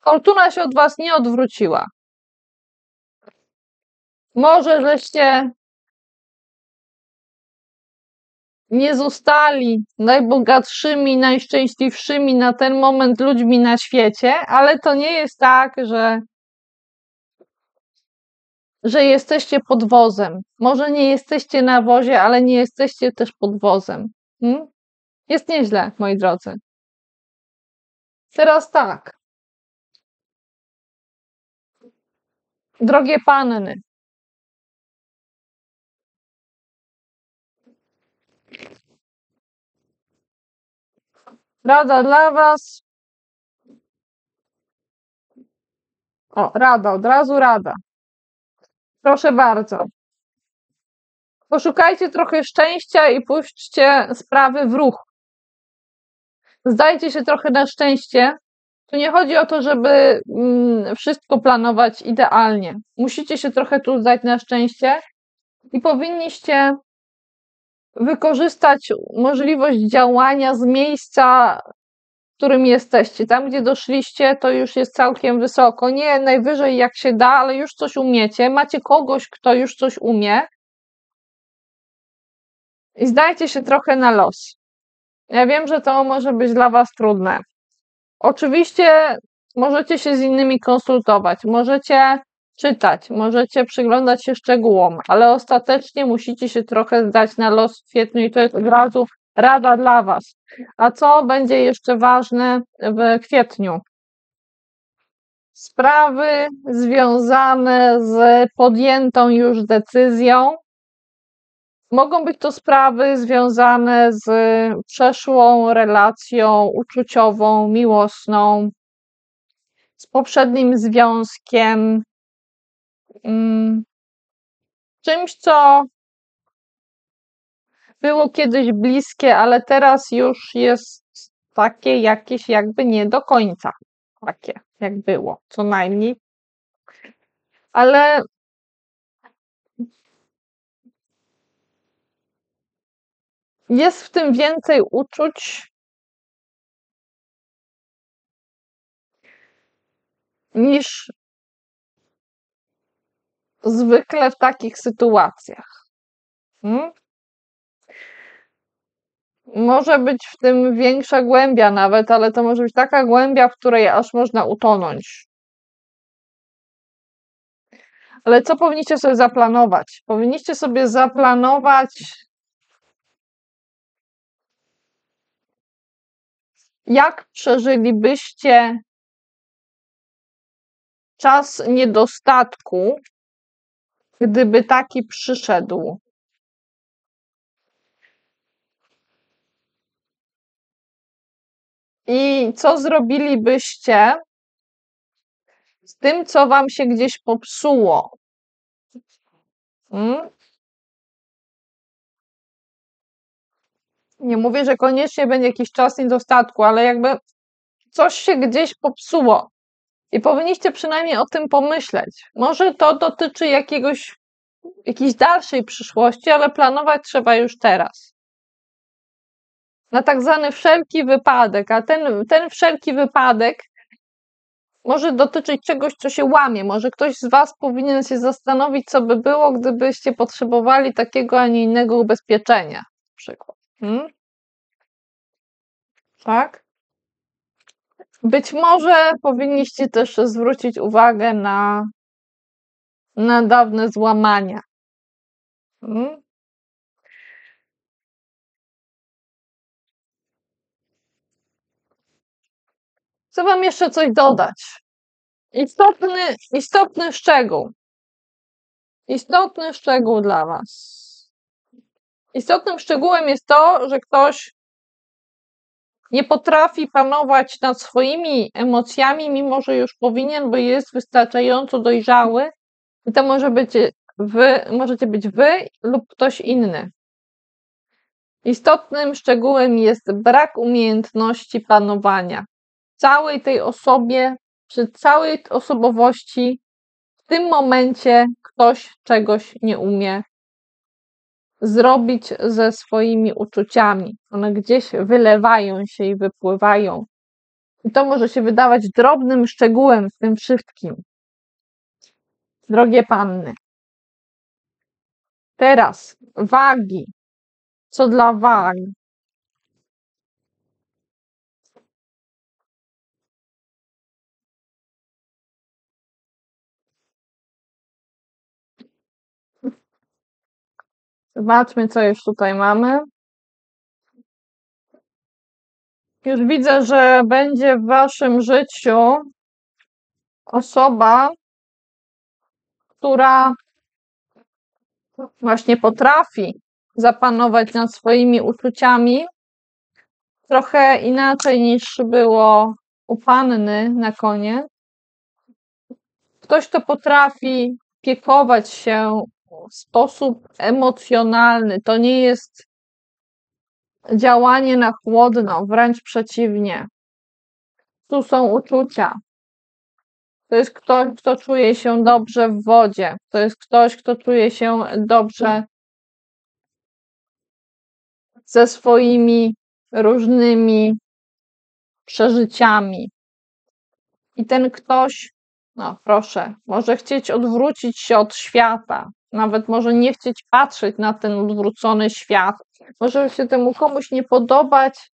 Fortuna się od was nie odwróciła. Może żeście nie zostali najbogatszymi, najszczęśliwszymi na ten moment ludźmi na świecie, ale to nie jest tak, że jesteście podwozem. Może nie jesteście na wozie, ale nie jesteście też podwozem. Jest nieźle, moi drodzy. Teraz tak. Drogie panny, rada dla was. O, rada, od razu rada. Proszę bardzo. Poszukajcie trochę szczęścia i puśćcie sprawy w ruch. Zdajcie się trochę na szczęście. Tu nie chodzi o to, żeby wszystko planować idealnie. Musicie się trochę tu zdać na szczęście i powinniście wykorzystać możliwość działania z miejsca, w którym jesteście. Tam, gdzie doszliście, to już jest całkiem wysoko. Nie najwyżej jak się da, ale już coś umiecie. Macie kogoś, kto już coś umie. I zdajcie się trochę na los. Ja wiem, że to może być dla was trudne. Oczywiście możecie się z innymi konsultować, możecie czytać, możecie przyglądać się szczegółom, ale ostatecznie musicie się trochę zdać na los w kwietniu i to jest od razu rada dla was. A co będzie jeszcze ważne w kwietniu? Sprawy związane z podjętą już decyzją. Mogą być to sprawy związane z przeszłą relacją uczuciową, miłosną, z poprzednim związkiem, czymś, co było kiedyś bliskie, ale teraz już jest takie jakieś jakby nie do końca takie, jak było, co najmniej. Ale jest w tym więcej uczuć niż zwykle w takich sytuacjach. Może być w tym większa głębia nawet, ale to może być taka głębia, w której aż można utonąć. Ale co powinniście sobie zaplanować? Powinniście sobie zaplanować, jak przeżylibyście czas niedostatku, gdyby taki przyszedł. I co zrobilibyście z tym, co wam się gdzieś popsuło? Nie mówię, że koniecznie będzie jakiś czas niedostatku, ale jakby coś się gdzieś popsuło. I powinniście przynajmniej o tym pomyśleć. Może to dotyczy jakiejś dalszej przyszłości, ale planować trzeba już teraz. Na tak zwany wszelki wypadek, a ten wszelki wypadek może dotyczyć czegoś, co się łamie. Może ktoś z was powinien się zastanowić, co by było, gdybyście potrzebowali takiego, a nie innego ubezpieczenia. Na przykład. Tak? Być może powinniście też zwrócić uwagę na na dawne złamania. Mm? Chcę wam jeszcze coś dodać. Istotny szczegół. Istotny szczegół dla was. Istotnym szczegółem jest to, że ktoś nie potrafi panować nad swoimi emocjami, mimo że już powinien, bo jest wystarczająco dojrzały. I to możecie być wy lub ktoś inny. Istotnym szczegółem jest brak umiejętności panowania. Całej tej osobie, przy całej osobowości, w tym momencie ktoś czegoś nie umie zrobić ze swoimi uczuciami. One gdzieś wylewają się i wypływają. I to może się wydawać drobnym szczegółem w tym wszystkim. Drogie panny. Teraz wagi. Co dla wag? Zobaczmy, co już tutaj mamy. Już widzę, że będzie w waszym życiu osoba, która właśnie potrafi zapanować nad swoimi uczuciami trochę inaczej niż było u panny na koniec. Ktoś, kto potrafi piekować się w sposób emocjonalny. To nie jest działanie na chłodno, wręcz przeciwnie. Tu są uczucia. To jest ktoś, kto czuje się dobrze w wodzie. To jest ktoś, kto czuje się dobrze ze swoimi różnymi przeżyciami. I ten ktoś, no proszę, może chcieć odwrócić się od świata, nawet może nie chcieć patrzeć na ten odwrócony świat, może się temu komuś nie podobać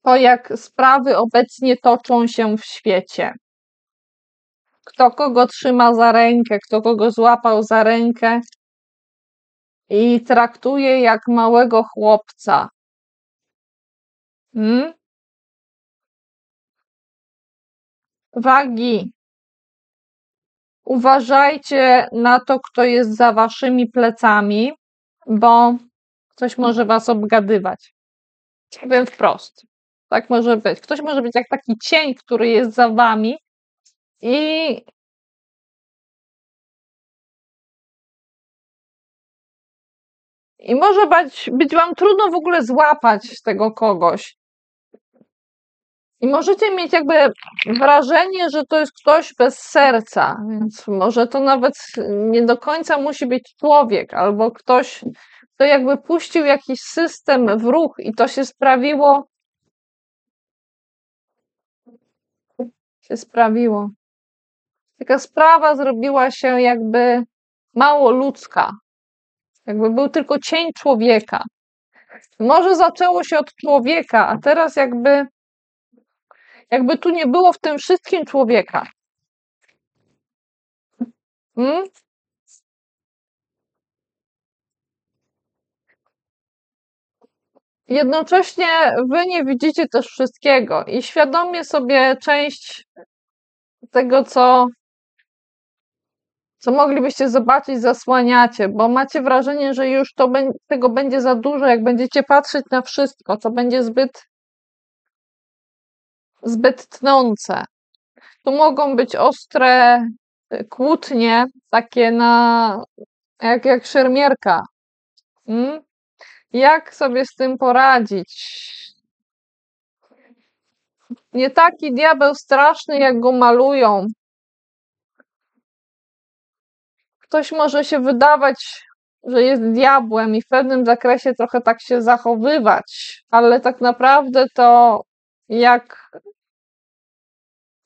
to, jak sprawy obecnie toczą się w świecie. Kto kogo trzyma za rękę, kto kogo złapał za rękę i traktuje jak małego chłopca. Wagi. Uważajcie na to, kto jest za waszymi plecami, bo ktoś może was obgadywać. Powiem wprost. Tak może być. Ktoś może być jak taki cień, który jest za wami i może być wam trudno w ogóle złapać tego kogoś. I możecie mieć jakby wrażenie, że to jest ktoś bez serca, więc może to nawet nie do końca musi być człowiek, albo ktoś, kto jakby puścił jakiś system w ruch i to się sprawiło. Taka sprawa zrobiła się jakby mało ludzka. Jakby był tylko cień człowieka. Może zaczęło się od człowieka, a teraz jakby tu nie było w tym wszystkim człowieka. Jednocześnie wy nie widzicie też wszystkiego i świadomie sobie część tego, co moglibyście zobaczyć, zasłaniacie, bo macie wrażenie, że już tego będzie za dużo, jak będziecie patrzeć na wszystko, co będzie zbyt tnące. Tu mogą być ostre kłótnie, takie jak szermierka. Jak sobie z tym poradzić? Nie taki diabeł straszny, jak go malują. Ktoś może się wydawać, że jest diabłem i w pewnym zakresie trochę tak się zachowywać, ale tak naprawdę to jak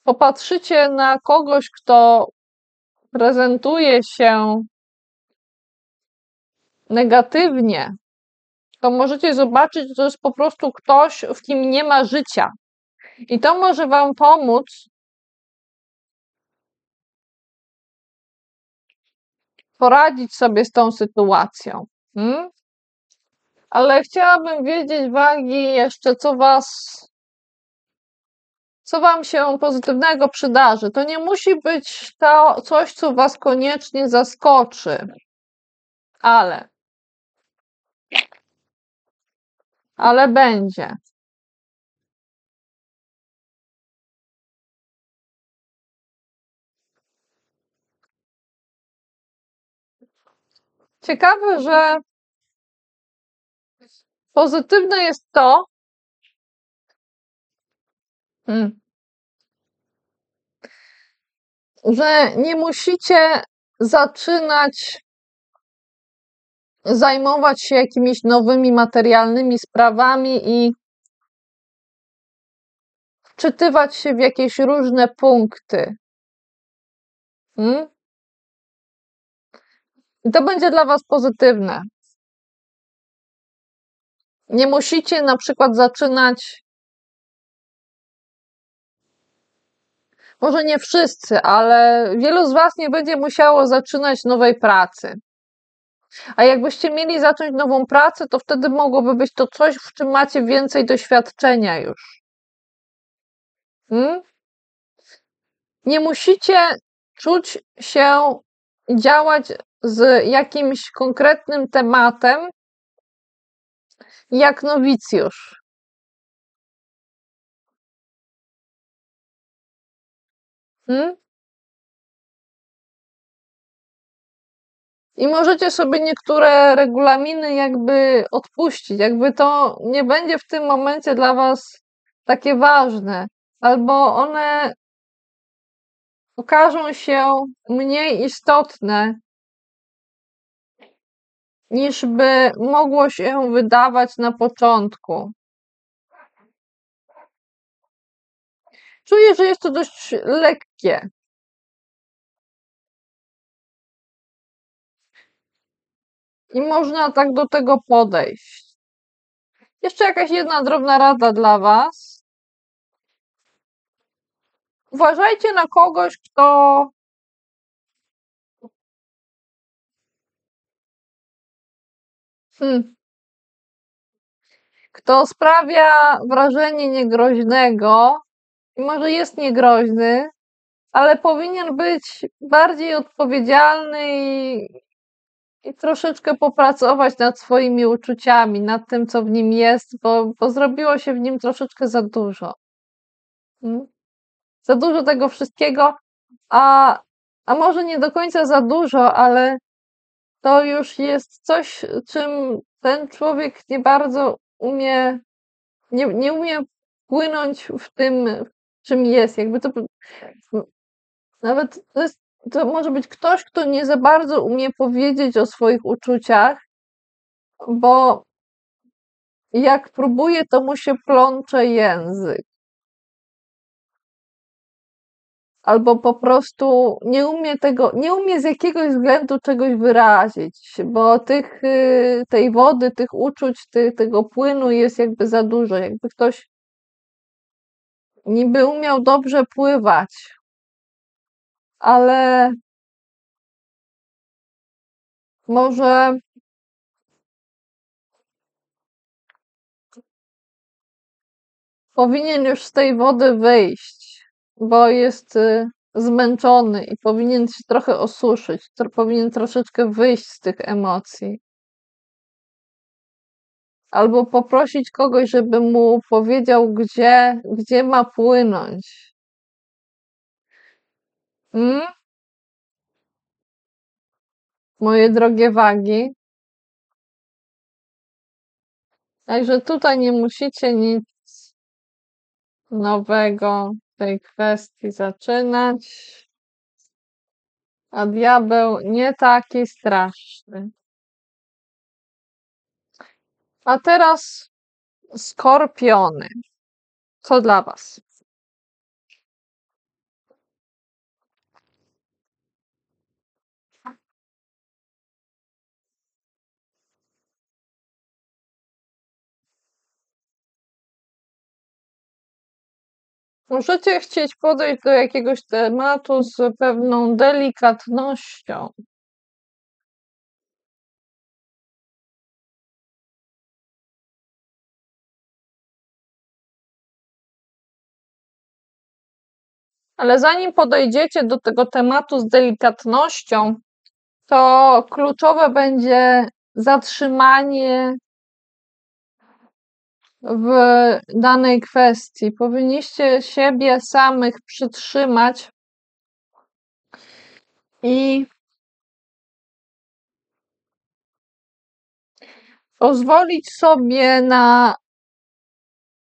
popatrzycie na kogoś, kto prezentuje się negatywnie, to możecie zobaczyć, że to jest po prostu ktoś, w kim nie ma życia. I to może wam pomóc poradzić sobie z tą sytuacją. Ale chciałabym wiedzieć, wagi, jeszcze co wam się pozytywnego przydarzy. To nie musi być to coś, co was koniecznie zaskoczy, ale będzie. Ciekawe, że pozytywne jest to, że nie musicie zaczynać zajmować się jakimiś nowymi materialnymi sprawami i wczytywać się w jakieś różne punkty. I to będzie dla was pozytywne. Nie musicie na przykład zaczynać, może nie wszyscy, ale wielu z was nie będzie musiało zaczynać nowej pracy. A jakbyście mieli zacząć nową pracę, to wtedy mogłoby być to coś, w czym macie więcej doświadczenia już. Nie musicie czuć się działać z jakimś konkretnym tematem jak nowicjusz. I możecie sobie niektóre regulaminy jakby odpuścić, jakby to nie będzie w tym momencie dla was takie ważne, albo one okażą się mniej istotne, niż by mogło się wydawać na początku. Czuję, że jest to dość lekkie. I można tak do tego podejść. Jeszcze jakaś jedna drobna rada dla was. Uważajcie na kogoś, kto sprawia wrażenie niegroźnego i może jest niegroźny, ale powinien być bardziej odpowiedzialny i troszeczkę popracować nad swoimi uczuciami, nad tym, co w nim jest, bo zrobiło się w nim troszeczkę za dużo. Za dużo tego wszystkiego, a może nie do końca za dużo, ale to już jest coś, czym ten człowiek nie bardzo umie, nie umie płynąć w tym, czym jest. Jakby to nawet to może być ktoś, kto nie za bardzo umie powiedzieć o swoich uczuciach, bo jak próbuje, to mu się plącze język. Albo po prostu nie umie z jakiegoś względu czegoś wyrazić, bo tej wody, tych uczuć, tego płynu jest jakby za dużo. Jakby ktoś niby umiał dobrze pływać, ale może powinien już z tej wody wyjść, bo jest zmęczony i powinien się trochę osuszyć, powinien troszeczkę wyjść z tych emocji. Albo poprosić kogoś, żeby mu powiedział, gdzie ma płynąć. Moje drogie wagi. Także tutaj nie musicie nic nowego w tej kwestii zaczynać. A diabeł nie taki straszny. A teraz skorpiony. Co dla was? Możecie chcieć podejść do jakiegoś tematu z pewną delikatnością. Ale zanim podejdziecie do tego tematu z delikatnością, to kluczowe będzie zatrzymanie w danej kwestii. Powinniście siebie samych przytrzymać i pozwolić sobie na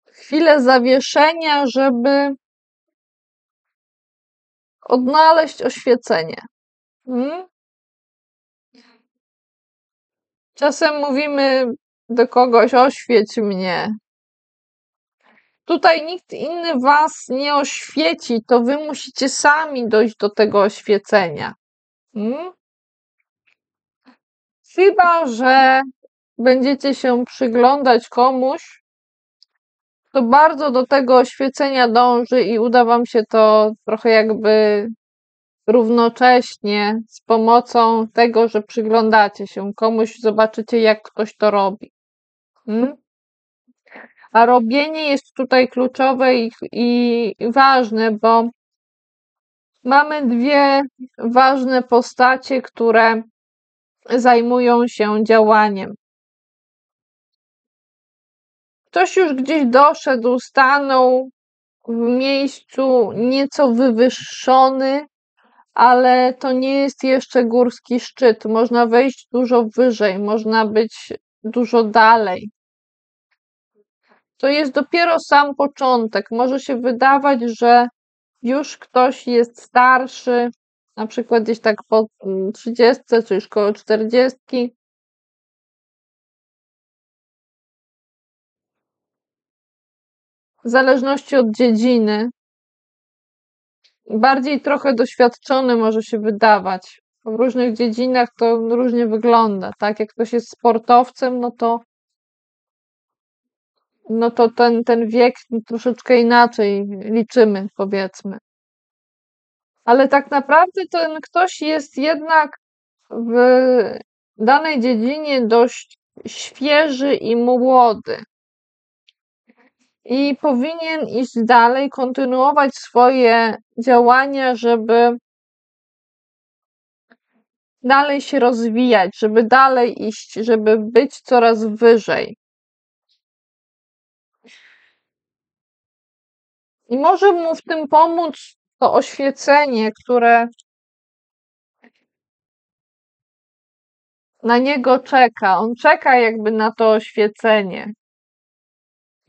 chwilę zawieszenia, żeby odnaleźć oświecenie. Czasem mówimy do kogoś: oświeć mnie. Tutaj nikt inny was nie oświeci, to wy musicie sami dojść do tego oświecenia. Chyba że będziecie się przyglądać komuś, kto bardzo do tego oświecenia dąży i uda wam się to trochę jakby równocześnie z pomocą tego, że przyglądacie się komuś, zobaczycie, jak ktoś to robi. A robienie jest tutaj kluczowe i ważne, bo mamy dwie ważne postacie, które zajmują się działaniem. Ktoś już gdzieś doszedł, stanął w miejscu nieco wywyższony, ale to nie jest jeszcze górski szczyt. Można wejść dużo wyżej, można być dużo dalej. To jest dopiero sam początek. Może się wydawać, że już ktoś jest starszy, na przykład gdzieś tak po 30, czy już koło 40. W zależności od dziedziny. Bardziej trochę doświadczony może się wydawać. W różnych dziedzinach to różnie wygląda, tak? Jak ktoś jest sportowcem, no to ten wiek troszeczkę inaczej liczymy, powiedzmy. Ale tak naprawdę ten ktoś jest jednak w danej dziedzinie dość świeży i młody. I powinien iść dalej, kontynuować swoje działania, żeby dalej się rozwijać, żeby dalej iść, żeby być coraz wyżej. I może mu w tym pomóc to oświecenie, które na niego czeka. On czeka jakby na to oświecenie.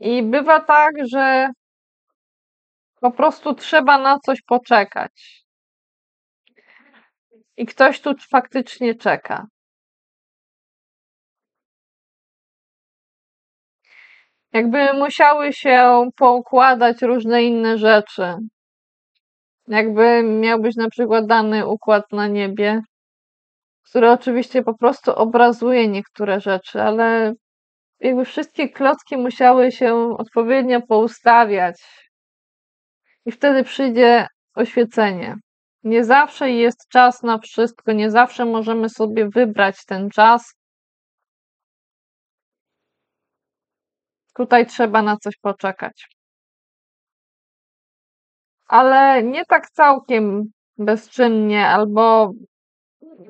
I bywa tak, że po prostu trzeba na coś poczekać. I ktoś tu faktycznie czeka. Jakby musiały się poukładać różne inne rzeczy. Jakby miał być na przykład dany układ na niebie, który oczywiście po prostu obrazuje niektóre rzeczy, ale jakby wszystkie klocki musiały się odpowiednio poustawiać i wtedy przyjdzie oświecenie. Nie zawsze jest czas na wszystko, nie zawsze możemy sobie wybrać ten czas. Tutaj trzeba na coś poczekać. Ale nie tak całkiem bezczynnie albo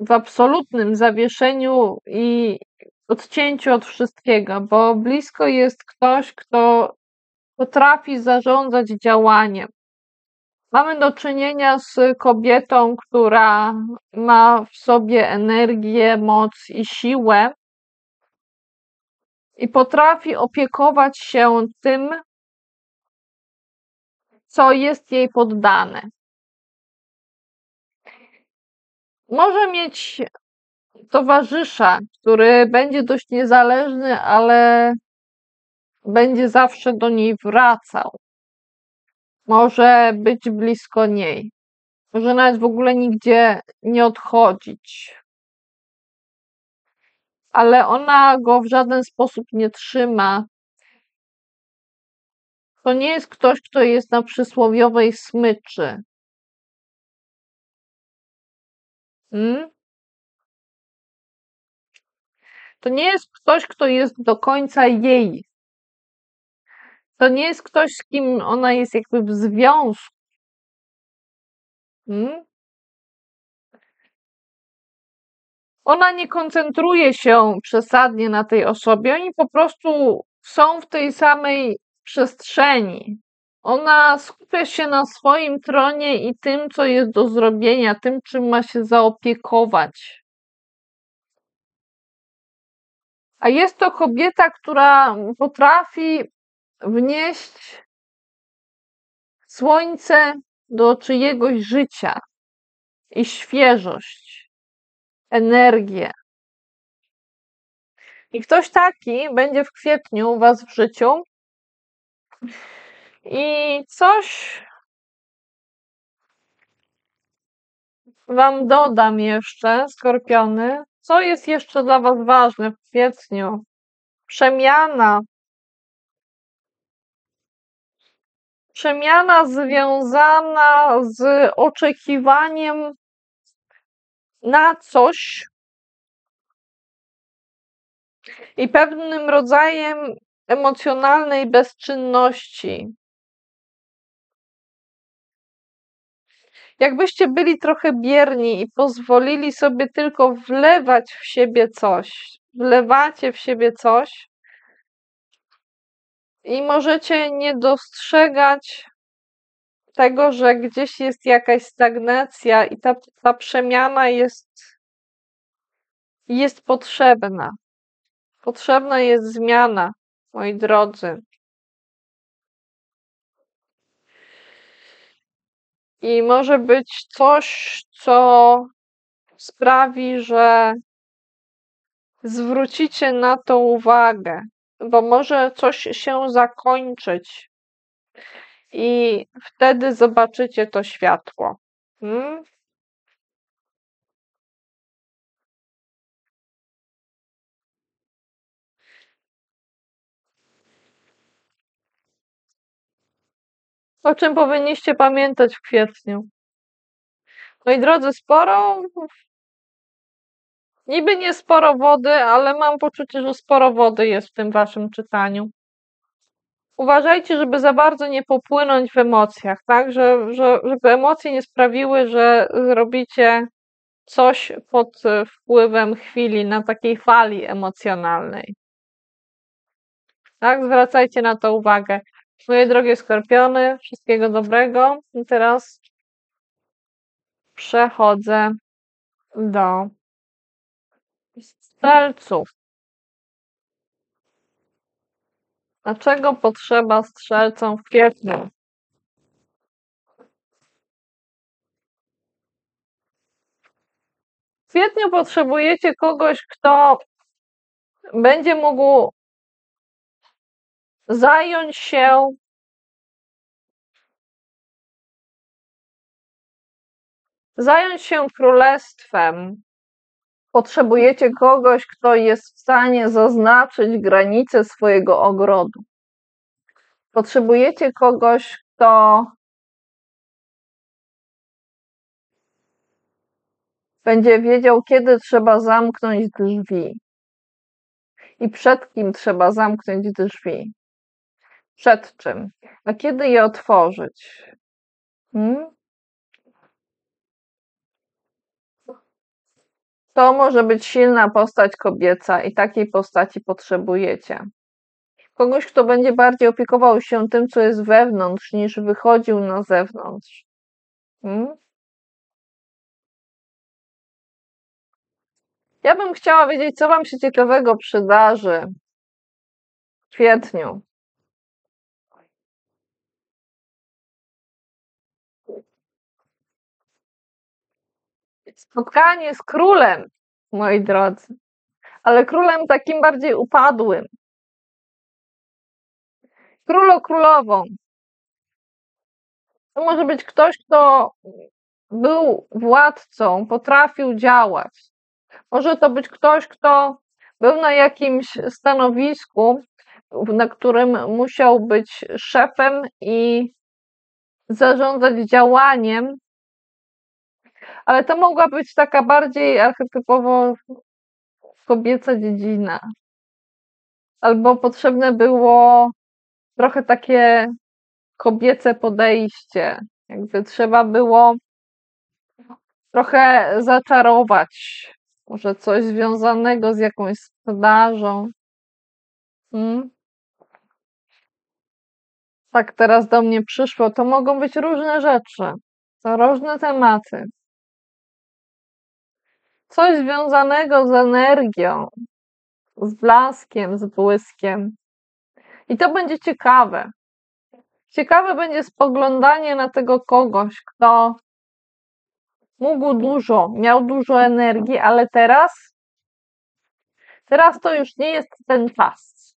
w absolutnym zawieszeniu i odcięciu od wszystkiego, bo blisko jest ktoś, kto potrafi zarządzać działaniem. Mamy do czynienia z kobietą, która ma w sobie energię, moc i siłę i potrafi opiekować się tym, co jest jej poddane. Może mieć towarzysza, który będzie dość niezależny, ale będzie zawsze do niej wracał. Może być blisko niej. Może nawet w ogóle nigdzie nie odchodzić. Ale ona go w żaden sposób nie trzyma. To nie jest ktoś, kto jest na przysłowiowej smyczy. To nie jest ktoś, kto jest do końca jej. To nie jest ktoś, z kim ona jest jakby w związku. Mm? Ona nie koncentruje się przesadnie na tej osobie, oni po prostu są w tej samej przestrzeni. Ona skupia się na swoim tronie i tym, co jest do zrobienia, tym, czym ma się zaopiekować. A jest to kobieta, która potrafi wnieść słońce do czyjegoś życia i świeżość, energię. I ktoś taki będzie w kwietniu u was w życiu i coś wam dodam jeszcze, skorpiony. Co jest jeszcze dla was ważne w kwietniu? Przemiana. Przemiana związana z oczekiwaniem na coś i pewnym rodzajem emocjonalnej bezczynności. Jakbyście byli trochę bierni i pozwolili sobie tylko wlewać w siebie coś, wlewacie w siebie coś i możecie nie dostrzegać tego, że gdzieś jest jakaś stagnacja i ta przemiana jest potrzebna. Potrzebna jest zmiana, moi drodzy. I może być coś, co sprawi, że zwrócicie na to uwagę, bo może coś się zakończyć i wtedy zobaczycie to światło. Hmm? O czym powinniście pamiętać w kwietniu? Moi drodzy, niby nie sporo wody, ale mam poczucie, że sporo wody jest w tym waszym czytaniu. Uważajcie, żeby za bardzo nie popłynąć w emocjach, tak? Żeby emocje nie sprawiły, że zrobicie coś pod wpływem chwili, na takiej fali emocjonalnej. Tak? Zwracajcie na to uwagę. Moje drogie skorpiony, wszystkiego dobrego. I teraz przechodzę do strzelców. Dlaczego potrzeba strzelcom w kwietniu? W kwietniu potrzebujecie kogoś, kto będzie mógł zająć się królestwem. Potrzebujecie kogoś, kto jest w stanie zaznaczyć granice swojego ogrodu. Potrzebujecie kogoś, kto będzie wiedział, kiedy trzeba zamknąć drzwi i przed kim trzeba zamknąć drzwi. Przed czym? A kiedy je otworzyć? Hmm? To może być silna postać kobieca i takiej postaci potrzebujecie. Kogoś, kto będzie bardziej opiekował się tym, co jest wewnątrz, niż wychodził na zewnątrz. Hmm? Ja bym chciała wiedzieć, co wam się ciekawego przydarzy w kwietniu. Spotkanie z królem, moi drodzy, ale królem takim bardziej upadłym. Królową. To może być ktoś, kto był władcą, potrafił działać. Może to być ktoś, kto był na jakimś stanowisku, na którym musiał być szefem i zarządzać działaniem, ale to mogła być taka bardziej archetypowo kobieca dziedzina. Albo potrzebne było trochę takie kobiece podejście. Jakby trzeba było trochę zaczarować. Może coś związanego z jakąś sprzedażą. Mm? Tak teraz do mnie przyszło. To mogą być różne rzeczy. To różne tematy. Coś związanego z energią, z blaskiem, z błyskiem. I to będzie ciekawe. Ciekawe będzie spoglądanie na tego kogoś, kto mógł dużo, miał dużo energii, ale teraz to już nie jest ten czas.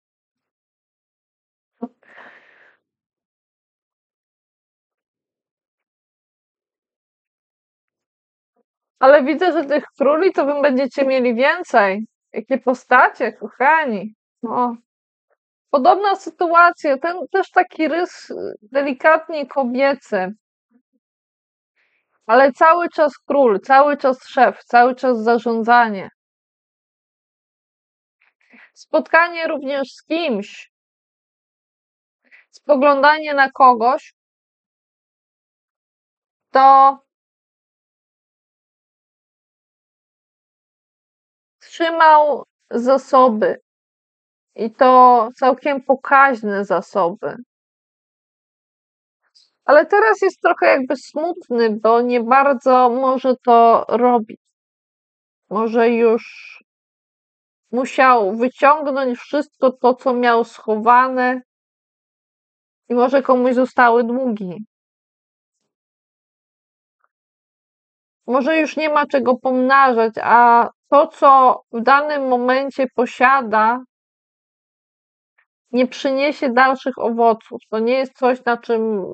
Ale widzę, że tych króli to wy będziecie mieli więcej. Jakie postacie, kochani. No. Podobna sytuacja, ten też taki rys delikatnie kobiecy, ale cały czas król, cały czas szef, cały czas zarządzanie. Spotkanie również z kimś, spoglądanie na kogoś, to trzymał zasoby i to całkiem pokaźne zasoby. Ale teraz jest trochę jakby smutny, bo nie bardzo może to robić. Może już musiał wyciągnąć wszystko to, co miał schowane i może komuś zostały długi. Może już nie ma czego pomnażać, a to, co w danym momencie posiada, nie przyniesie dalszych owoców. To nie jest coś, na czym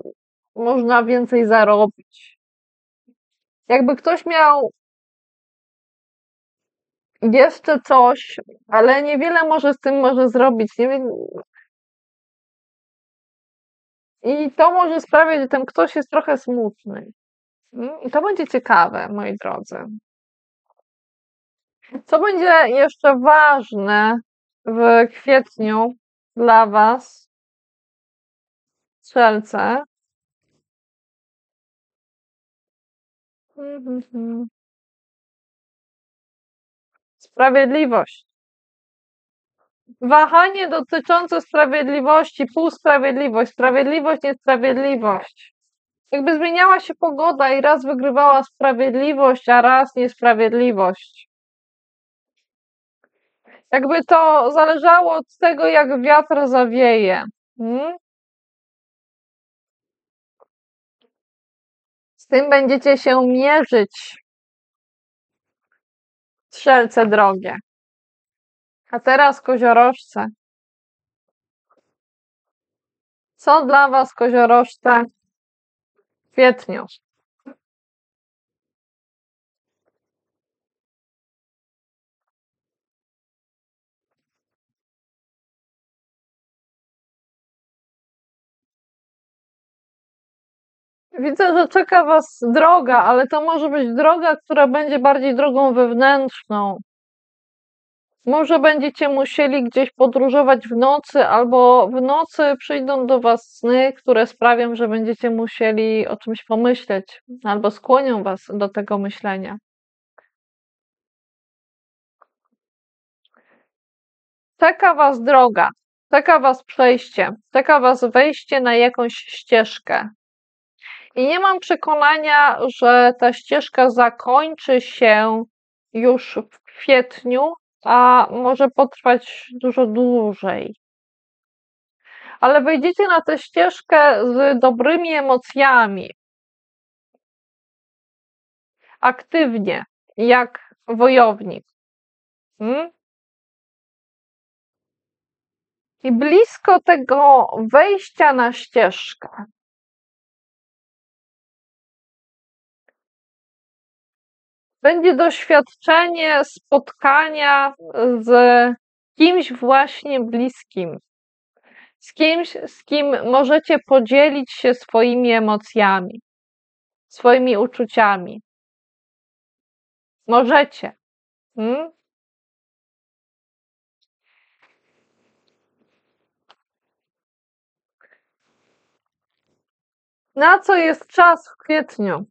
można więcej zarobić. Jakby ktoś miał jeszcze coś, ale niewiele może z tym może zrobić. Nie wiem. I to może sprawiać, że ten ktoś jest trochę smutny. I to będzie ciekawe, moi drodzy. Co będzie jeszcze ważne w kwietniu dla Was, strzelce? Sprawiedliwość. Wahanie dotyczące sprawiedliwości, półsprawiedliwość, sprawiedliwość, niesprawiedliwość. Jakby zmieniała się pogoda i raz wygrywała sprawiedliwość, a raz niesprawiedliwość. Jakby to zależało od tego, jak wiatr zawieje. Z tym będziecie się mierzyć, strzelce drogie. A teraz koziorożce. Co dla Was, koziorożce, w kwietniu? Widzę, że czeka Was droga, ale to może być droga, która będzie bardziej drogą wewnętrzną. Może będziecie musieli gdzieś podróżować w nocy, albo w nocy przyjdą do Was sny, które sprawią, że będziecie musieli o czymś pomyśleć, albo skłonią Was do tego myślenia. Czeka Was droga, czeka Was przejście, czeka Was wejście na jakąś ścieżkę. I nie mam przekonania, że ta ścieżka zakończy się już w kwietniu, a może potrwać dużo dłużej. Ale wejdziecie na tę ścieżkę z dobrymi emocjami, aktywnie, jak wojownik. I blisko tego wejścia na ścieżkę będzie doświadczenie spotkania z kimś właśnie bliskim, z kimś, z kim możecie podzielić się swoimi emocjami, swoimi uczuciami. Możecie. Na co jest czas w kwietniu?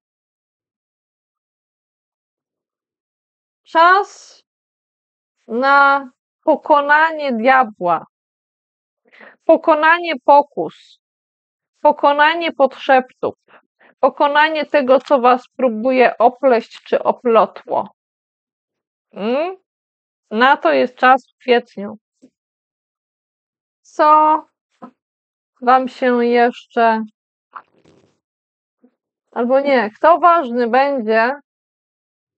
Czas na pokonanie diabła, pokonanie pokus, pokonanie podszeptów, pokonanie tego, co was próbuje opleść czy oplotło. Na to jest czas w kwietniu. Co wam się jeszcze, albo nie, kto ważny będzie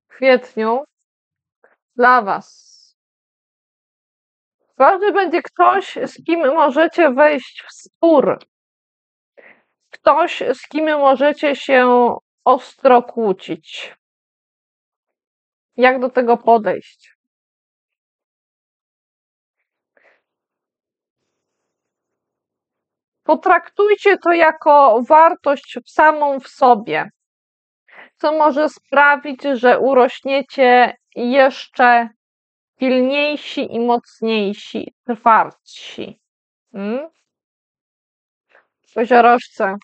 w kwietniu dla was? Ważny będzie ktoś, z kim możecie wejść w spór. Ktoś, z kim możecie się ostro kłócić. Jak do tego podejść? Potraktujcie to jako wartość samą w sobie, co może sprawić, że urośniecie jeszcze pilniejsi i mocniejsi, twardsi. Koziorożce,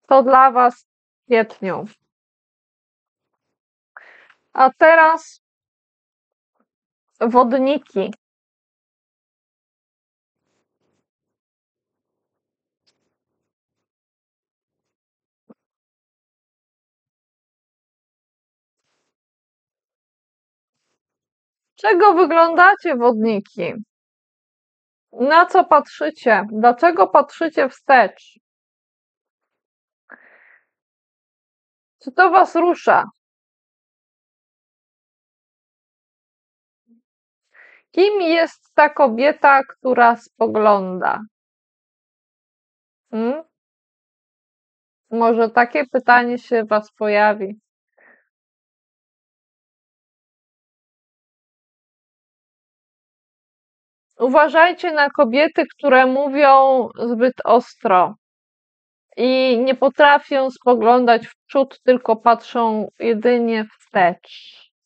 to dla was w kwietniu. A teraz wodniki. Czego wyglądacie, wodniki? Na co patrzycie? Dlaczego patrzycie wstecz? Czy to was rusza? Kim jest ta kobieta, która spogląda? Może takie pytanie się was pojawi. Uważajcie na kobiety, które mówią zbyt ostro i nie potrafią spoglądać w przód, tylko patrzą jedynie wstecz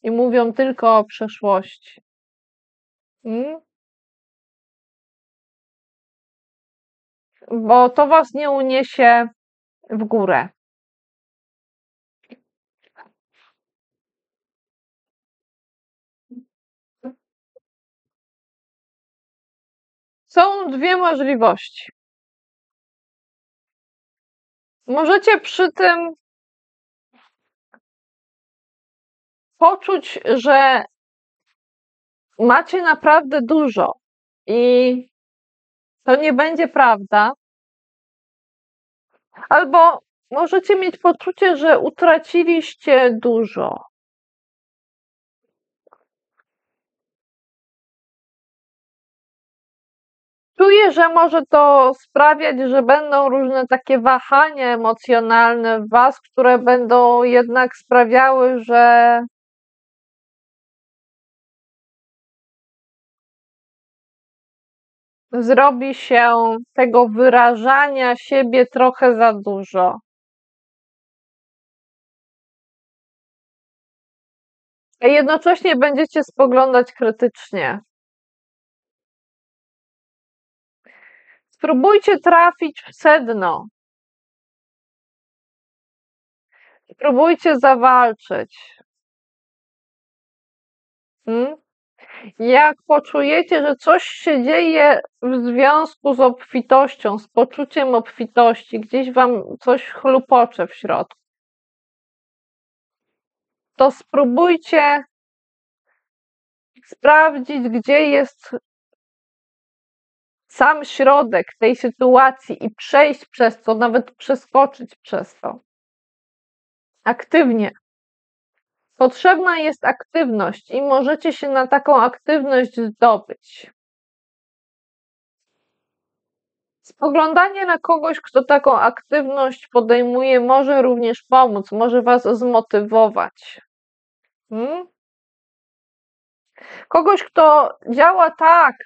i mówią tylko o przeszłości. Bo to was nie uniesie w górę. Są dwie możliwości. Możecie przy tym poczuć, że macie naprawdę dużo i to nie będzie prawda, albo możecie mieć poczucie, że utraciliście dużo. Czuję, że może to sprawiać, że będą różne takie wahania emocjonalne w was, które będą jednak sprawiały, że zrobi się tego wyrażania siebie trochę za dużo. A jednocześnie będziecie spoglądać krytycznie. Spróbujcie trafić w sedno. Spróbujcie zawalczyć. Jak poczujecie, że coś się dzieje w związku z obfitością, z poczuciem obfitości, gdzieś wam coś chlupocze w środku, to spróbujcie sprawdzić, gdzie jest sam środek tej sytuacji i przejść przez to, nawet przeskoczyć przez to. Aktywnie. Potrzebna jest aktywność i możecie się na taką aktywność zdobyć. Spoglądanie na kogoś, kto taką aktywność podejmuje, może również pomóc, może was zmotywować. Kogoś, kto działa tak,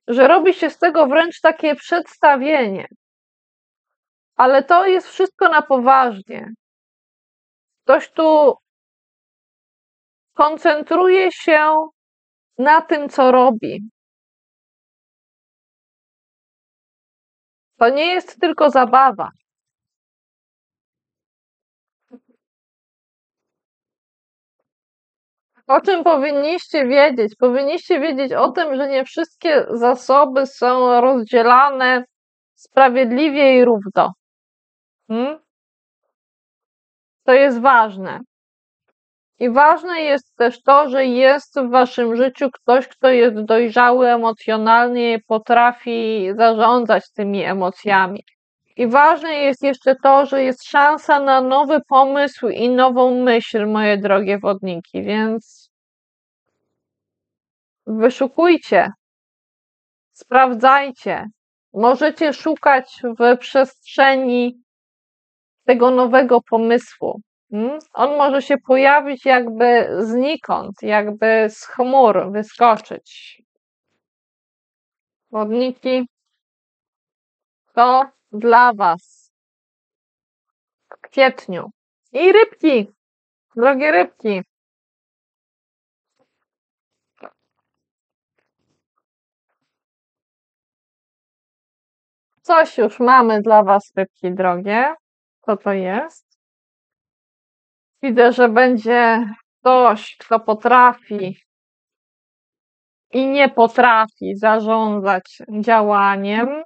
że robi się z tego wręcz takie przedstawienie. Ale to jest wszystko na poważnie. Ktoś tu koncentruje się na tym, co robi. To nie jest tylko zabawa. O czym powinniście wiedzieć? Powinniście wiedzieć o tym, że nie wszystkie zasoby są rozdzielane sprawiedliwie i równo. To jest ważne. I ważne jest też to, że jest w waszym życiu ktoś, kto jest dojrzały emocjonalnie i potrafi zarządzać tymi emocjami. I ważne jest jeszcze to, że jest szansa na nowy pomysł i nową myśl, moje drogie wodniki, więc wyszukujcie, sprawdzajcie. Możecie szukać w przestrzeni tego nowego pomysłu. On może się pojawić jakby znikąd, jakby z chmur wyskoczyć. Wodniki, to dla was w kwietniu. I rybki, drogie rybki. Coś już mamy dla was, rybki drogie. Co to jest? Widzę, że będzie ktoś, kto potrafi i nie potrafi zarządzać działaniem.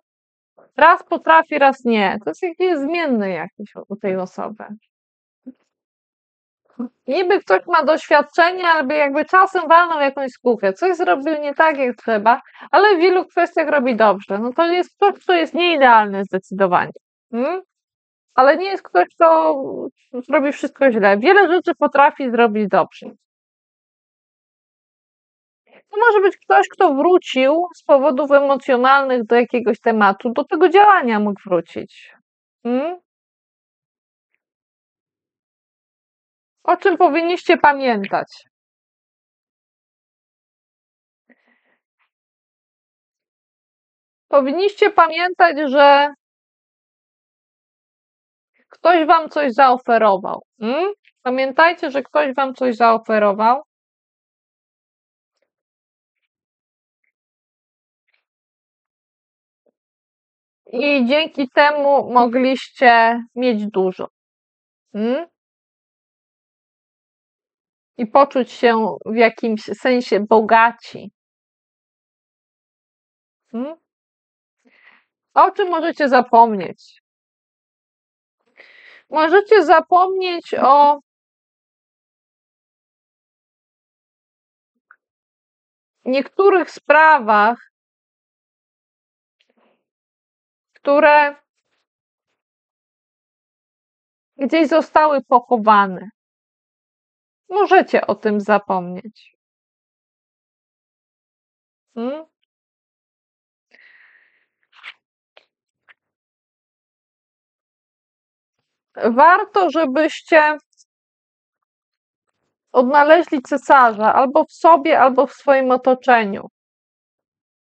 Raz potrafi, raz nie. To jest jakieś zmienne jakieś u tej osoby. Niby ktoś ma doświadczenie, albo jakby czasem walnął jakąś skórkę, coś zrobił nie tak jak trzeba, ale w wielu kwestiach robi dobrze. No to jest ktoś, kto jest nieidealny zdecydowanie. Ale nie jest ktoś, kto zrobi wszystko źle. Wiele rzeczy potrafi zrobić dobrze. To może być ktoś, kto wrócił z powodów emocjonalnych do jakiegoś tematu, do tego działania mógł wrócić. O czym powinniście pamiętać? Powinniście pamiętać, że ktoś wam coś zaoferował. Pamiętajcie, że ktoś wam coś zaoferował. I dzięki temu mogliście mieć dużo. I poczuć się w jakimś sensie bogaci. O czym możecie zapomnieć? Możecie zapomnieć o niektórych sprawach, które gdzieś zostały pochowane. Możecie o tym zapomnieć. Warto, żebyście odnaleźli cesarza albo w sobie, albo w swoim otoczeniu.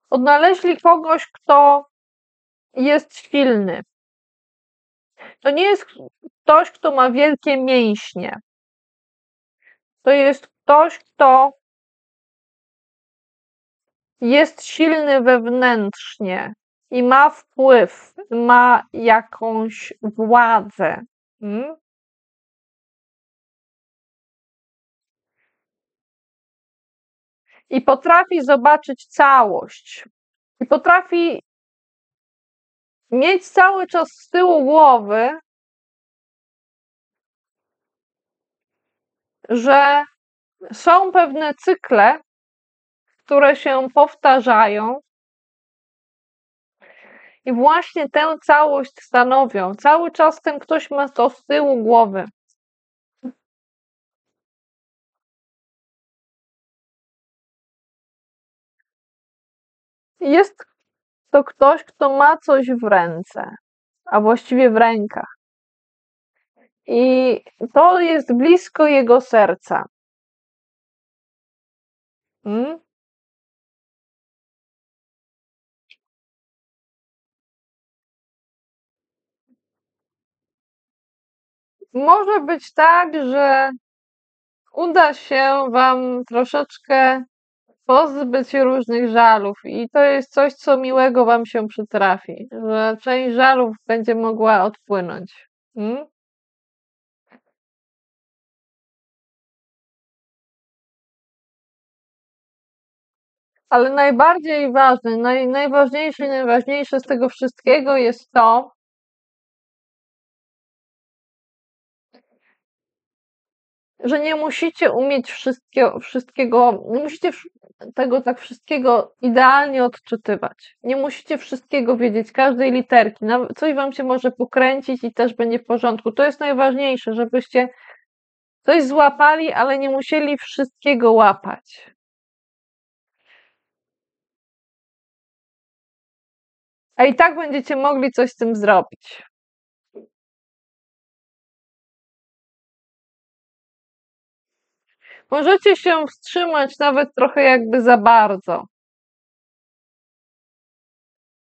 Odnaleźli kogoś, kto jest silny. To nie jest ktoś, kto ma wielkie mięśnie. To jest ktoś, kto jest silny wewnętrznie i ma wpływ, ma jakąś władzę. I potrafi zobaczyć całość. I potrafi mieć cały czas z tyłu głowy, że są pewne cykle, które się powtarzają i właśnie tę całość stanowią. Cały czas ten ktoś ma to z tyłu głowy. Jest to ktoś, kto ma coś w ręce, a właściwie w rękach. I to jest blisko jego serca. Może być tak, że uda się wam troszeczkę pozbyć się różnych żalów i to jest coś, co miłego wam się przytrafi, że część żalów będzie mogła odpłynąć. Ale najbardziej ważne, najważniejsze i najważniejsze z tego wszystkiego jest to, że nie musicie umieć wszystkiego, nie musicie tego tak wszystkiego idealnie odczytywać. Nie musicie wszystkiego wiedzieć, każdej literki. Coś wam się może pokręcić i też będzie w porządku. To jest najważniejsze, żebyście coś złapali, ale nie musieli wszystkiego łapać. A i tak będziecie mogli coś z tym zrobić. Możecie się wstrzymać nawet trochę jakby za bardzo,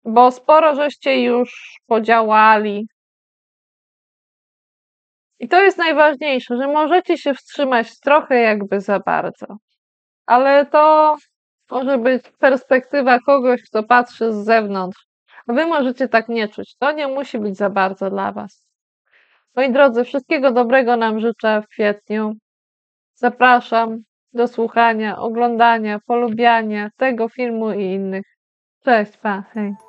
bo sporo żeście już podziałali. I to jest najważniejsze, że możecie się wstrzymać trochę jakby za bardzo. Ale to może być perspektywa kogoś, kto patrzy z zewnątrz. A wy możecie tak nie czuć. To nie musi być za bardzo dla was. Moi drodzy, wszystkiego dobrego nam życzę w kwietniu. Zapraszam do słuchania, oglądania, polubiania tego filmu i innych. Cześć, pa, hej.